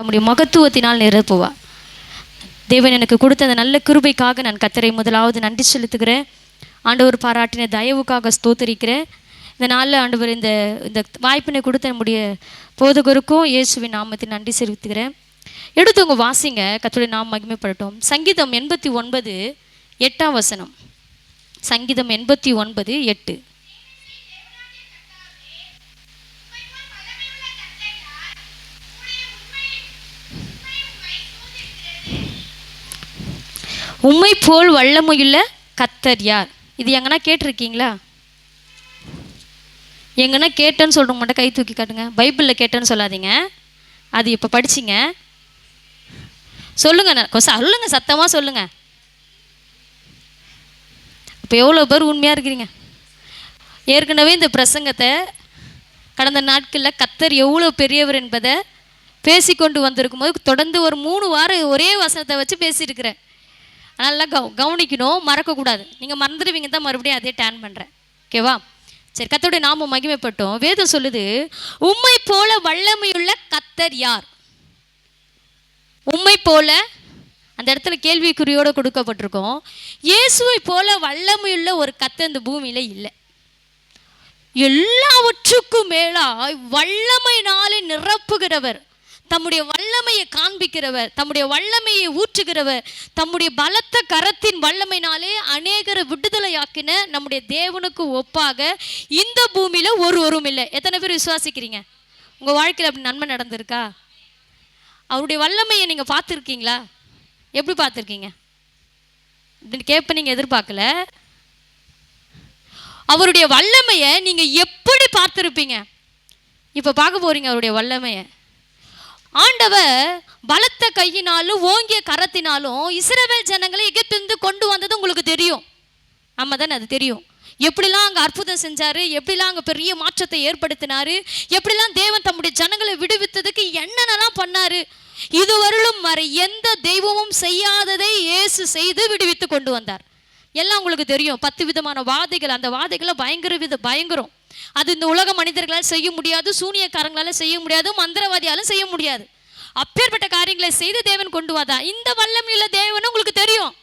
நம்முடைய மகத்துவத்தினால் நிரப்புவார். தேவன் எனக்கு கொடுத்த அந்த நல்ல கிருபைக்காக நான் கர்த்தரை முதலாவது நன்றி செலுத்துகிறேன். ஆண்டவர் பாராட்டின தயவுக்காக ஸ்தோத்தரிக்கிறேன். இந்த நாளில் ஆண்டவர் இந்த வாய்ப்பினை கொடுத்த நம்முடைய போதகருக்கும் இயேசுவின் நாமத்தில் நன்றி செலுத்துகிறேன். எடுத்தவங்க வாசிங்க, கர்த்தருடைய நாமம் மகிமைப்படட்டும். சங்கீதம் 89 8ஆம் வசனம். சங்கீதம் 89 8. உம்மை போல் வல்லமையுள்ள கர்த்தர் யார்? இது எங்கன்னா கேட்டிருக்கீங்களா? எங்கன்னா கேட்டேன்னு சொல்கிறவங்க மட்டும் கை தூக்கி காட்டுங்க. பைபிளில் கேட்டேன்னு சொல்லாதீங்க, அது இப்போ படிச்சிங்க. சொல்லுங்க, சொல்லுங்க, சத்தமாக சொல்லுங்க. இப்போ எவ்வளோ பேர் உண்மையாக இருக்கிறீங்க? ஏற்கனவே இந்த பிரசங்கத்தை கடந்த நாட்களில் கர்த்தர் எவ்வளோ பெரியவர் என்பதை பேசிக்கொண்டு வந்திருக்கும் போது தொடர்ந்து ஒரு 3 வாரம் ஒரே வசனத்தை வச்சு பேசியிருக்கிறேன். நல்லா கவனிக்கணும், மறக்கக்கூடாது. நீங்கள் மறந்துடுவீங்க தான் மறுபடியும் அதே டேன் பண்ணுறேன். ஓகேவா? சரி, கர்த்தருடைய நாமம் மகிமைப்பட்டோம். வேதம் சொல்லுது, உம்மை போல வல்லமையுள்ள கர்த்தர் யார்? உம்மை போல அந்த இடத்துல கேள்விக்குறியோடு கொடுக்கப்பட்டிருக்கோம். இயேசுவை போல வல்லமையுள்ள ஒரு கர்த்தர் இந்த பூமியில் இல்லை. எல்லாவற்றுக்கும் மேலாய் வல்லமையினாலே நிரப்புகிறவர், தம்முடைய வல்லமையை காண்பிக்கிறவர், தம்முடைய வல்லமையை ஊற்றுகிறவர், தம்முடைய பலத்த கரத்தின் வல்லமையினாலே அநேகரை விடுதலையாக்கின நம்முடைய தேவனுக்கு ஒப்பாக இந்த பூமியில் ஒருவரும் இல்லை. எத்தனை பேர் விசுவாசிக்கிறீங்க? உங்கள் வாழ்க்கையில் அப்படி நன்மை நடந்திருக்கா? அவருடைய வல்லமையை நீங்கள் பார்த்துருக்கீங்களா? எப்படி பார்த்துருக்கீங்க அப்படின்னு கேட்ப நீங்கள் எதிர்பார்க்கல. அவருடைய வல்லமையை நீங்கள் எப்படி பார்த்துருப்பீங்க? இப்போ பார்க்க போறீங்க அவருடைய வல்லமையை. ஆண்டவர் பலத்த கையினாலும் ஓங்கிய கரத்தினாலும் இஸ்ரவேல் ஜனங்களை எகிப்திலிருந்து கொண்டு வந்தது உங்களுக்கு தெரியும். ஆமாம் தானே? அது தெரியும். எப்படிலாம் அங்கே அற்புதம் செஞ்சார், எப்படிலாம் அங்கே பெரிய மாற்றத்தை ஏற்படுத்தினார், எப்படிலாம் தேவன் தம்முடைய ஜனங்களை விடுவித்ததுக்கு என்னென்னலாம் பண்ணார். இதுவரையிலும் வரை எந்த தெய்வமும் செய்யாததை இயேசு செய்து விடுவித்து கொண்டு வந்தார். எல்லாம் உங்களுக்கு தெரியும். 10 விதமான வாதைகள், அந்த வாதைகளை பயங்கரம். அது இந்த உலக மனிதர்களால் செய்ய முடியாது, சூனியக்காரங்களால் செய்ய முடியாது, மந்திரவாதியாலும் செய்ய முடியாது. அப்பேற்பட்ட காரியங்களை செய்து தேவன் கொண்டு வந்தா. இந்த வல்லமையுள்ள தேவன் உங்களுக்கு தெரியும்.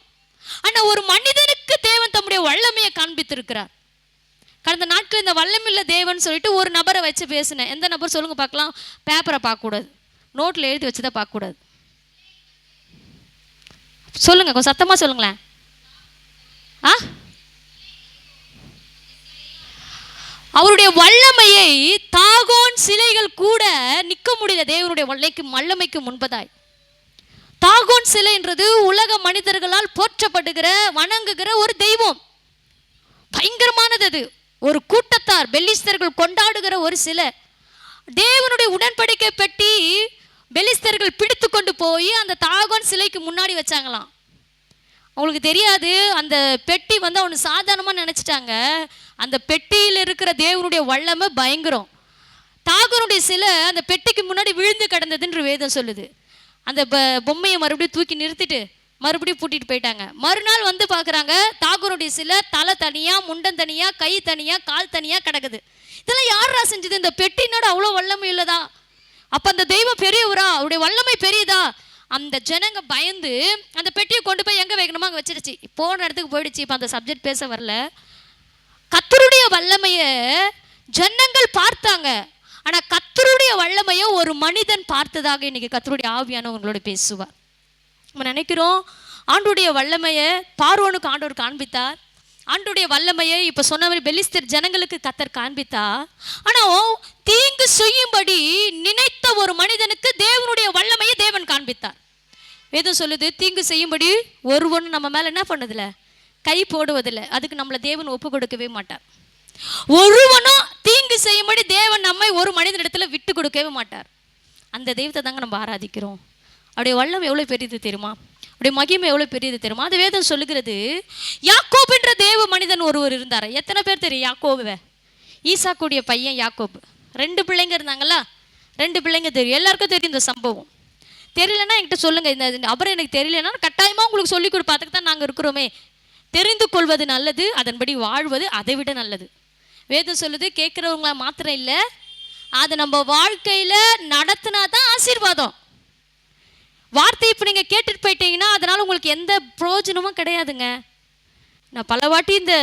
ஆனால் ஒரு மனிதனுக்கு தேவன் தம்முடைய வல்லமையை காண்பித்திருக்கிறார். கடந்த நாட்கள் இந்த வல்லமையுள்ள தேவன் சொல்லிட்டு ஒரு நபரை வச்சு பேசினேன். எந்த நபர் சொல்லுங்க பார்க்கலாம்? பேப்பரை பார்க்கக்கூடாது, நோட்டில் எழுதி வச்சுதான் பார்க்கக்கூடாது. சொல்லுங்க, கொஞ்சம் சத்தமாக சொல்லுங்களேன். அவருடைய வல்லமையை தாகோன் சிலைகள் கூட நிற்க முடியல தேவனுடைய வல்லமைக்கு முன்பதாய். தாகோன் சிலை என்றது உலக மனிதர்களால் போற்றப்படுகிற வணங்குகிற ஒரு தெய்வம். பயங்கரமானது அது. ஒரு கூட்டத்தார் பெலிஸ்தர்கள் கொண்டாடுகிற ஒரு சிலை. தேவனுடைய உடன்படிக்கை பெட்டி பெலிஸ்தர்கள் பிடித்து கொண்டு போய் அந்த தாகோன் சிலைக்கு முன்னாடி வச்சாங்களாம். அவங்களுக்கு தெரியாது, அந்த பெட்டி அவனு சாதாரணமாக நினச்சிட்டாங்க. அந்த பெட்டியில் இருக்கிற தேவனுடைய வல்லமை பயங்கரம். தாகோனுடைய சிலை அந்த பெட்டிக்கு முன்னாடி விழுந்து கிடந்ததுன்ற வேதம் சொல்லுது. அந்த பொம்மையை மறுபடியும் தூக்கி நிறுத்திட்டு மறுபடியும் பூட்டிட்டு போயிட்டாங்க. மறுநாள் வந்து பார்க்குறாங்க, தாகோனுடைய சிலை தலை தனியாக, முண்டம் தனியாக, கை தனியாக, கால் தனியாக கிடக்குது. இதெல்லாம் யாரா செஞ்சது? இந்த பெட்டினோட அவ்வளோ வல்லமை இல்லதா? அப்போ அந்த தெய்வம் பெரியவரா? அவருடைய வல்லமை பெரியதா? அந்த ஜனங்க பயந்து அந்த பெட்டியை கொண்டு போய் எங்கே வைக்கணுமோ அங்கே வச்சிருச்சு. போன இடத்துக்கு போயிடுச்சு. இப்போ அந்த சப்ஜெக்ட் பேச வரல. கர்த்தருடைய வல்லமையை ஜனங்கள் பார்த்தாங்க. ஆனால் கர்த்தருடைய வல்லமையை ஒரு மனிதன் பார்த்ததாக இன்னைக்கு கர்த்தருடைய ஆவியானவங்களோட பேசுவார். நம்ம நினைக்கிறோம் ஆண்டுடைய வல்லமையை பார்வோனுக்கு ஆண்டவர் காண்பித்தார். ஆண்டுடைய வல்லமையை இப்போ சொன்ன மாதிரி பெலிஸ்தர் ஜனங்களுக்கு கர்த்தர் காண்பித்தா. ஆனால் தீங்கு செய்யும்படி நினைத்த ஒரு மனிதனுக்கு தேவனுடைய வல்லமையை தேவன் காண்பித்தார். வேதம் சொல்லுது, தீங்கு செய்யும்படி ஒருவனும் நம்ம மேலே என்ன பண்ணதில்லை, கை போடுவதில்லை. அதுக்கு நம்மளை தேவன் ஒப்பு கொடுக்கவே மாட்டார். ஒருவனும் தீங்கு செய்யும்படி தேவன் நம்மை ஒரு மனிதனிடத்துல விட்டு கொடுக்கவே மாட்டார். அந்த தெய்வத்தை தாங்க நம்ம ஆராதிக்கிறோம். அவருடைய வல்லமை எவ்வளோ பெரியது தெரியுமா? அவருடைய மகிமை எவ்வளோ பெரியது தெரியுமா? அது வேதம் சொல்லுகிறது. யாக்கோப் என்ற தேவ மனிதன் ஒருவர் இருந்தார். எத்தனை பேர் தெரியும் யாக்கோபுவை? ஈசாக்குடைய பையன் யாக்கோப். 2 பிள்ளைங்க இருந்தாங்களா? 2 பிள்ளைங்க தெரியும். எல்லாருக்கும் தெரியும் இந்த சம்பவம். தெரியலன்னா என்கிட்ட சொல்லுங்க. இந்த அப்புறம் எனக்கு தெரியலன்னா கட்டாயமாக உங்களுக்கு சொல்லிக் கொடுப்பாத்துக்கு தான் நாங்கள் இருக்கிறோமே. தெரிந்து கொள்வது நல்லது, அதன்படி வாழ்வது அதை விட நல்லது. வேதம் சொல்லுது, கேட்குறவங்களா மாத்திரம் இல்லை, அதை நம்ம வாழ்க்கையில் நடத்தினா தான் ஆசீர்வாதம். வார்த்தையை இப்போ நீங்கள் கேட்டுட்டு போயிட்டீங்கன்னா அதனால் உங்களுக்கு எந்த பிரயோஜனமும் கிடையாதுங்க. நான் பல வாட்டி இந்த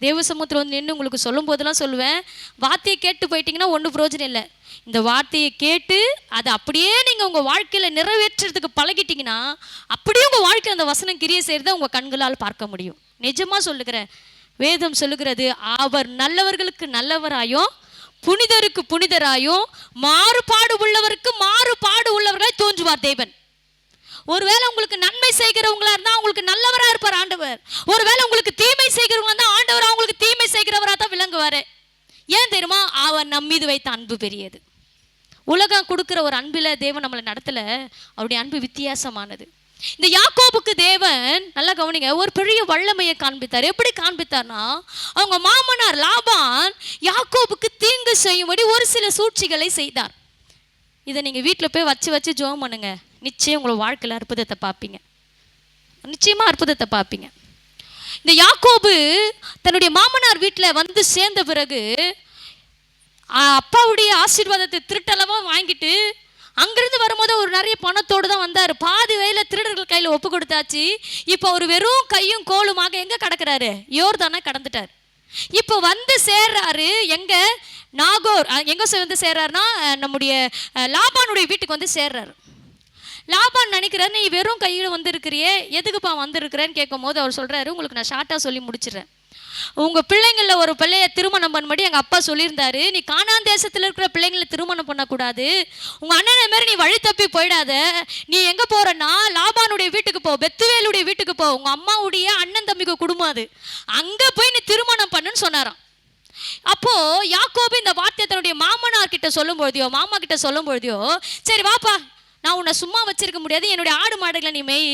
தேவ சமூகத்தில் வந்து நின்று உங்களுக்கு சொல்லும் போதெல்லாம் சொல்லுவேன், வார்த்தையை கேட்டு போயிட்டீங்கன்னா ஒன்றும் பிரயோஜனம் இல்லை. இந்த வார்த்தையை கேட்டு அதை அப்படியே நீங்கள் உங்கள் வாழ்க்கையில் நிறைவேற்றுறதுக்கு பழகிட்டீங்கன்னா அப்படியே உங்கள் வாழ்க்கையில் அந்த வசனம் கிரியை செய்கிறத உங்கள் கண்களால் பார்க்க முடியும். நிஜமாக சொல்லுகிறேன். வேதம் சொல்லுகிறது, அவர் நல்லவர்களுக்கு நல்லவராயும் புனிதருக்கு புனிதராயும் மாறுபாடு உள்ளவருக்கு மாறுபாடு உள்ளவர்களாய் தோன்றுவார் தேவன். ஒருவேளை உங்களுக்கு நன்மை செய்கிறவங்களா இருந்தா உங்களுக்கு நல்லவரா இருப்பார் ஆண்டவர். ஒருவேளை உங்களுக்கு தீமை செய்கிறவங்களா இருந்தா ஆண்டவர் அவங்களுக்கு தீமை செய்கிறவரா தான் விளங்குவாரு. ஏன் தெரியுமா? அவர் நம் மீது வைத்த அன்பு பெரியது. உலகம் கொடுக்கிற ஒரு அன்பில் தேவன் நம்மளை நடத்தல. அவருடைய அன்பு வித்தியாசமானது. இந்த யாக்கோபுக்கு தேவன் நல்லா கவனிங்க, ஒரு பெரிய வல்லமையை காண்பித்தார். எப்படி காண்பித்தார்னா, அவங்க மாமனார் லாபான் யாக்கோபுக்கு தீங்கு செய்யும்படி ஒரு சில சூழ்ச்சிகளை செய்தார். இதை நீங்கள் வீட்டில் போய் வச்சு வச்சு ஜெபம் பண்ணுங்க. நிச்சயம் உங்களை வாழ்க்கையில் அற்புதத்தை பார்ப்பீங்க. நிச்சயமாக அற்புதத்தை பார்ப்பீங்க. இந்த யாக்கோபு தன்னுடைய மாமனார் வீட்டில் வந்து சேர்ந்த பிறகு அப்பாவுடைய ஆசீர்வாதத்தை திருட்டளவாக வாங்கிட்டு அங்கிருந்து வரும்போது ஒரு நிறைய பணத்தோடு தான் வந்தார். பாதி வயலில் திருடர்கள் கையில் ஒப்பு கொடுத்தாச்சு. இப்போ ஒரு வெறும் கையும் கோலுமாக எங்கே கடக்கிறாரு? யோர்தானே கடந்துட்டார். இப்போ வந்து சேர்றாரு எங்க? நாகோர். எங்கே வந்து சேர்றாருன்னா நம்முடைய லாபானுடைய வீட்டுக்கு வந்து சேர்றாரு. லாபான் நினைக்கிறார், நீ வெறும் கையில் வந்திருக்கிறியே, எதுக்குப்பா வந்திருக்கிறேன்னு கேட்கும் போது அவர் சொல்கிறாரு, உங்களுக்கு நான் ஷார்ட்டாக சொல்லி முடிச்சிடுறேன். உங்கள் பிள்ளைங்களில் ஒரு பிள்ளைய திருமணம் பண்ணும்படி எங்கள் அப்பா சொல்லியிருந்தாரு. நீ கானான் தேசத்தில் இருக்கிற பிள்ளைங்களை திருமணம் பண்ணக்கூடாது. உங்கள் அண்ணனை மாரி நீ வழி தப்பி போயிடாத. நீ எங்கே போகிறன்னா லாபானுடைய வீட்டுக்கு போ, பெத்துவேலுடைய வீட்டுக்கு போ. உங்கள் அம்மாவுடைய அண்ணன் தம்பிக்கு குடும்பம் அது. அங்கே போய் நீ திருமணம் பண்ணுன்னு சொன்னாராம். அப்போது யாக்கோபு இந்த வார்த்தையை தன்னுடைய மாமனார் கிட்ட சொல்லும் பொழுதையோ மாமா கிட்ட சொல்லும் பொழுதையோ, சரி வாப்பா, நான் உன்னை சும்மா வச்சிருக்க முடியாது, என்னுடைய ஆடு மாடுகளை நீ மேய்,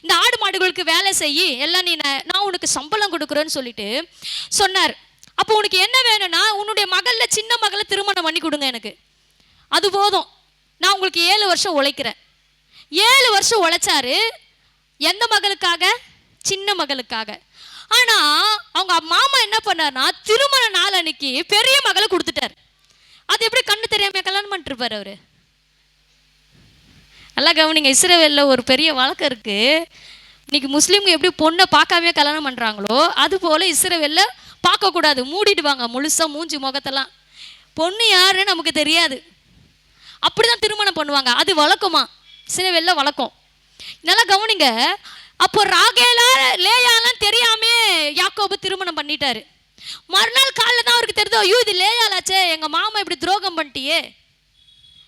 இந்த ஆடு மாடுகளுக்கு வேலை செய்யி, எல்லாம் நீ நான் உனக்கு சம்பளம் கொடுக்குறேன்னு சொல்லிட்டு சொன்னார். அப்போ உனக்கு என்ன வேணும்னா உன்னுடைய மகளில் சின்ன மகளை திருமணம் பண்ணி கொடுங்க எனக்கு, அது போதும், நான் உங்களுக்கு 7 வருஷம் உழைக்கிறேன். 7 வருஷம் உழைச்சாரு. எந்த மகளுக்காக? சின்ன மகளுக்காக. ஆனால் அவங்க மாமா என்ன பண்ணார்னா திருமண நாள் அன்னைக்கு பெரிய மகளை கொடுத்துட்டார். அது எப்படி கண்ணு தெரியாம கல்யாணம் பண்ணிட்டு இருப்பார் அவரு? நல்லா கவனிங்க. இஸ்ரவேலில் ஒரு பெரிய வழக்கம் இருக்குது. இன்னைக்கு முஸ்லீம்கள் எப்படி பொண்ணை பார்க்காமே கல்யாணம் பண்ணுறாங்களோ அது போல் இஸ்ரவேலில் பார்க்கக்கூடாது, மூடிடுவாங்க முழுசாக மூஞ்சி முகத்தெல்லாம். பொண்ணு யாருன்னு நமக்கு தெரியாது, அப்படி தான் திருமணம் பண்ணுவாங்க. அது வழக்கமா இஸ்ரவேலில் வழக்கம். நல்லா கவனிங்க. அப்போ ராகேலா லேயாலாம் தெரியாமே யாக்கோபு திருமணம் பண்ணிட்டாரு. மறுநாள் காலையில் தான் அவருக்கு தெரிஞ்சோ, ஐயோ இது லேயாலாச்சே, எங்கள் மாமா இப்படி துரோகம் பண்ணிட்டியே,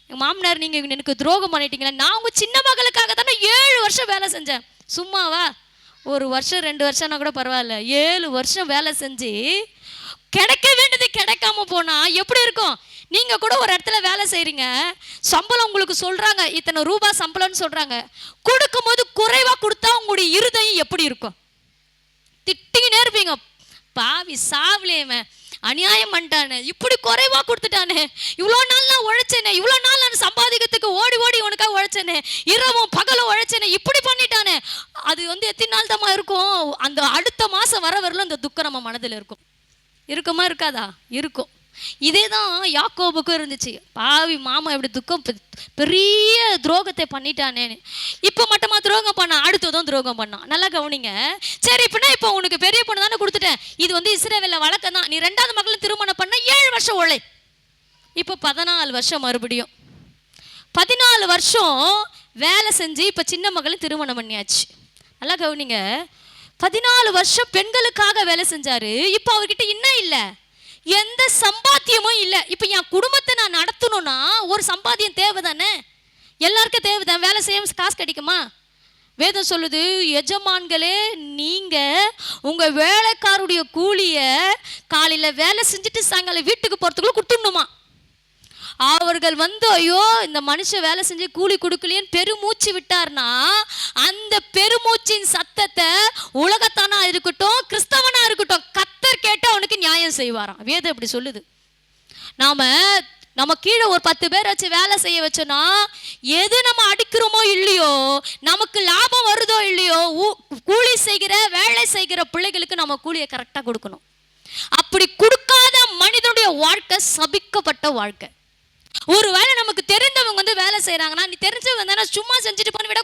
எங்கள் மாமனார் நீங்கள் எனக்கு துரோகம் பண்ணிட்டீங்களா, நான் உங்கள் சின்ன மகளுக்காக தானே 7 வருஷம் வேலை செஞ்சேன். சும்மாவா? 1 வருஷம் 2 வருஷம்னா கூட பரவாயில்ல, 7 வருஷம் வேலை செஞ்சு கிடைக்க வேண்டியது கிடைக்காம போனால் எப்படி இருக்கும்? நீங்கள் கூட ஒரு இடத்துல வேலை செய்கிறீங்க, சம்பளம் உங்களுக்கு சொல்கிறாங்க, இத்தனை ரூபாய் சம்பளம்னு சொல்கிறாங்க. கொடுக்கும்போது குறைவாக கொடுத்தா உங்களுடைய இருதயம் எப்படி இருக்கும்? திட்டிக்கினே இருப்பீங்க, பாவி சாவலேவன் அநியாயம் பண்ணிட்டானே, இப்படி குறைவாக கொடுத்துட்டானே, இவ்வளோ நாள் நான் உழைச்சேனே, இவ்வளோ நாள் நான் சம்பாதிக்கிறதுக்கு ஓடி ஓடி உனக்காக உழைச்சேனே, இரவும் பகலும் உழைச்சேனே, இப்படி பண்ணிட்டானே. அது எத்தனை நாள் தான் இருக்கும்? அந்த அடுத்த மாதம் வர வரல அந்த துக்கம் நம்ம மனதில் இருக்கும். இருக்குமா இருக்காதா? இருக்கும். இதே தான் யாக்கோபுக்கும் இருந்துச்சு. பாவி மாமா இப்படி துக்கம், பெரிய துரோகத்தை பண்ணிட்டானேன்னு. இப்போ மட்டுமா துரோகம் பண்ணான், அடுத்ததும் துரோகம் பண்ணான். நல்லா கவனிங்க. சரி, இப்போ உனக்கு பெரிய பொண்ணு தானே கொடுத்துட்டேன், இது இஸ்ரவேலில் வழக்கம் தான், நீ 2வது மகளும் திருமணம் பண்ண 7 வருஷம் உழை. இப்போ 14 வருஷம், மறுபடியும் 14 வருஷம் வேலை செஞ்சு இப்போ சின்ன மகளும் திருமணம் பண்ணியாச்சு. நல்லா கவனிங்க. 14 வருஷம் பெண்களுக்காக வேலை செஞ்சாரு. இப்போ அவர்கிட்ட என்ன இல்லை, எந்த சம்பாத்தியமும் இல்லை. இப்போ என் குடும்பத்தை நான் நடத்தணும்னா ஒரு சம்பாத்தியம் தேவை தானே, எல்லாருக்கும் தேவை தான். வேலை செய்ய காசு கிடைக்குமா? வேதம் சொல்லுது, எஜமான்களே நீங்கள் உங்கள் வேலைக்காருடைய கூலியை காலையில் வேலை செஞ்சுட்டு சாயங்காலம் வீட்டுக்கு போகிறதுக்குள்ள கொடுத்துடணுமா. அவர்கள் ஐயோ இந்த மனுஷன் வேலை செஞ்சு கூலி கொடுக்கலையேன்னு பெருமூச்சு விட்டார்னா அந்த பெருமூச்சின் சத்தத்தை உலகத்தானா இருக்கட்டும் கிறிஸ்தவனா இருக்கட்டும் கர்த்தர் கேட்டு அவனுக்கு நியாயம் செய்வாராம். வேதம் இப்படி சொல்லுது. நம்ம கீழே ஒரு 10 பேர் வச்சு வேலை செய்ய வச்சோன்னா எது நம்ம அடிக்கிறோமோ இல்லையோ, நமக்கு லாபம் வருதோ இல்லையோ, கூலி செய்கிற வேலை செய்கிற பிள்ளைகளுக்கு நம்ம கூலியை கரெக்டாக கொடுக்கணும். அப்படி கொடுக்காத மனிதனுடைய வாழ்க்கை சபிக்கப்பட்ட வாழ்க்கை. ஒருவேளை நமக்கு தெரிந்தவங்க வேலை செய்யறாங்கன்னா, நீ தெரிஞ்சவங்க தானே சும்மா செஞ்சுட்டு போன விட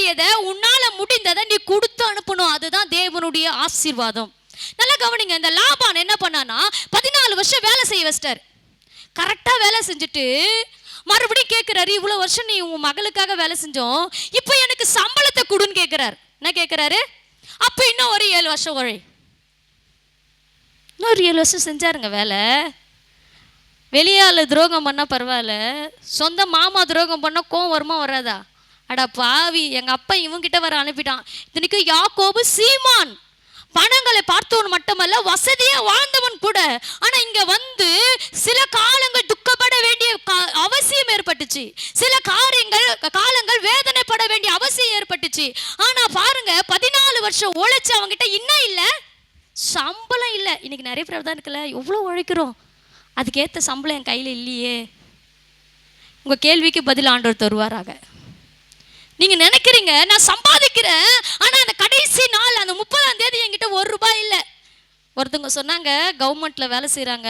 வேண்டியதை உன்னால முடிந்ததை நீ கொடுத்து அனுப்பணும். அதுதான் தேவனுடைய ஆசீர்வாதம். நல்லா கவனிங்க. இந்த லாபான் என்ன பண்ணானா 14 வருஷம் வேலை செய்ய வச்சிட்டார். கரெக்டாக வேலை செஞ்சுட்டு மறுபடியும் கேட்குறாரு, இவ்வளோ வருஷம் நீ உன் மகளுக்காக வேலை செஞ்சோம், இப்போ எனக்கு சம்பளத்தை கொடுன்னு கேட்குறாரு. என்ன கேட்குறாரு? அப்போ இன்னும் ஒரு 7 வருஷம் உழை. இன்னொரு 7 வருஷம் செஞ்சாருங்க வேலை. வெளியால் துரோகம் பண்ணால் பரவாயில்ல, சொந்த மாமா துரோகம் பண்ணால் கோவம் வருமா வராதா? அடா பாவி, எங்கள் அப்பா இவங்கிட்ட வர அனுப்பிட்டான். இத்தனைக்கு யாக்கோபு சீமான், பணங்களை பார்த்தவன் மட்டுமல்ல வசதியாக வாழ்ந்தவன் கூட. ஆனால் இங்கே வந்து சில காலங்கள் துக்கப்பட வேண்டிய அவசியம் ஏற்பட்டுச்சு, சில காலங்கள் வேதனைப்பட வேண்டிய அவசியம் ஏற்பட்டுச்சு. ஆனால் பாருங்க, 14 வருஷம் உழைச்சு அவங்ககிட்ட இன்னும் இல்லை, சம்பளம் இல்லை. இன்னைக்கு நிறைய பேர் தான் இருக்குல்ல, எவ்வளோ உழைக்கிறோம், அதுக்கேற்ற சம்பளம் என் கையில் இல்லையே. உங்கள் கேள்விக்கு பதில் ஆண்டவர் தருவாராக. நீங்கள் நினைக்கிறீங்க நான் சம்பாதிக்கிறேன், ஆனால் அந்த கடைசி நாள் அந்த 30ஆம் தேதி என்கிட்ட ₹1 இல்லை. ஒருத்தவங்க சொன்னாங்க, கவர்மெண்ட்டில் வேலை செய்கிறாங்க,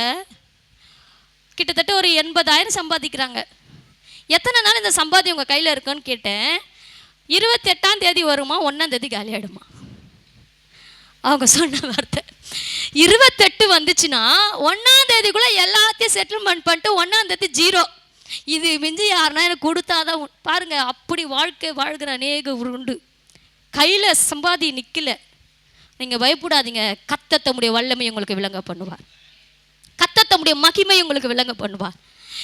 கிட்டத்தட்ட ஒரு 80,000 சம்பாதிக்கிறாங்க. எத்தனை நாள் இந்த சம்பாத்தியம் உங்கள் கையில் இருக்குன்னு கேட்டேன். 28ஆம் தேதி வருமா, 1ஆம் தேதி காலி ஆகிடுமா. அவங்க சொன்ன வார்த்தை 28 வந்துச்சுன்னா 1ஆம் தேதிக்குள்ளே எல்லாத்தையும் செட்டில்மெண்ட் பண்ணிட்டு 1ஆம் தேதி 0. இது மிஞ்சி யாருன்னா எனக்கு கொடுத்தாதான் பாருங்க. அப்படி வாழ்க்கை வாழ்கிற அநேக உண்டு. கையில் சம்பாதி நிற்கல, நீங்கள் பயப்படாதீங்க. கர்த்தர் தம்முடைய வல்லமை உங்களுக்கு விளங்க பண்ணுவார். கர்த்தர் தம்முடைய மகிமை உங்களுக்கு விளங்க பண்ணுவார்.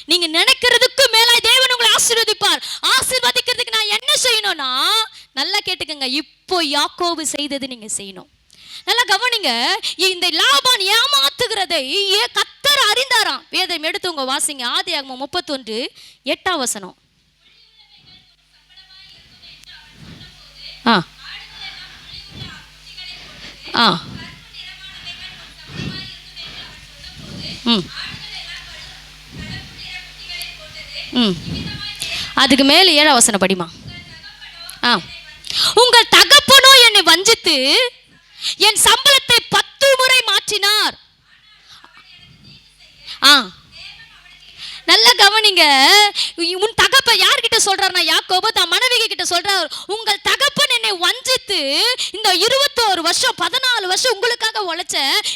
நீங்க நினைக்கிறதுக்கு மேல தேவன் உங்களை ஆசீர்வதிப்பார். ஆசீர்வதிக்கிறதுக்கு நான் என்ன செய்யணும்னா, நல்லா கேட்டுக்கங்க, இப்போ யாக்கோபு செய்தது நீங்க செய்யணும். நல்லா கவனிங்க. இந்த லாபான் ஏமாத்துகிறதை கர்த்தர் அறிந்தாராம். வேதம் எடுத்துங்க, வாசிங்க. ஆதியாகமம் 31:8. அதுக்கு மேல 7 படிமா. உங்கள் தகப்பனோ என்னை வஞ்சித்து என் சம்பளத்தை 10 முறை மாற்றினார். நல்ல கவனிங்க. உன் தகப்ப யார்கிட்ட சொல்றாருன்னா, யாக்கோபு தன் மனைவி கிட்ட சொல்றாரு, உங்கள் தகப்பன் என்னை வஞ்சித்து இந்த 21 வருஷம் 14 வருஷம் உங்களுக்காக உழைச்ச,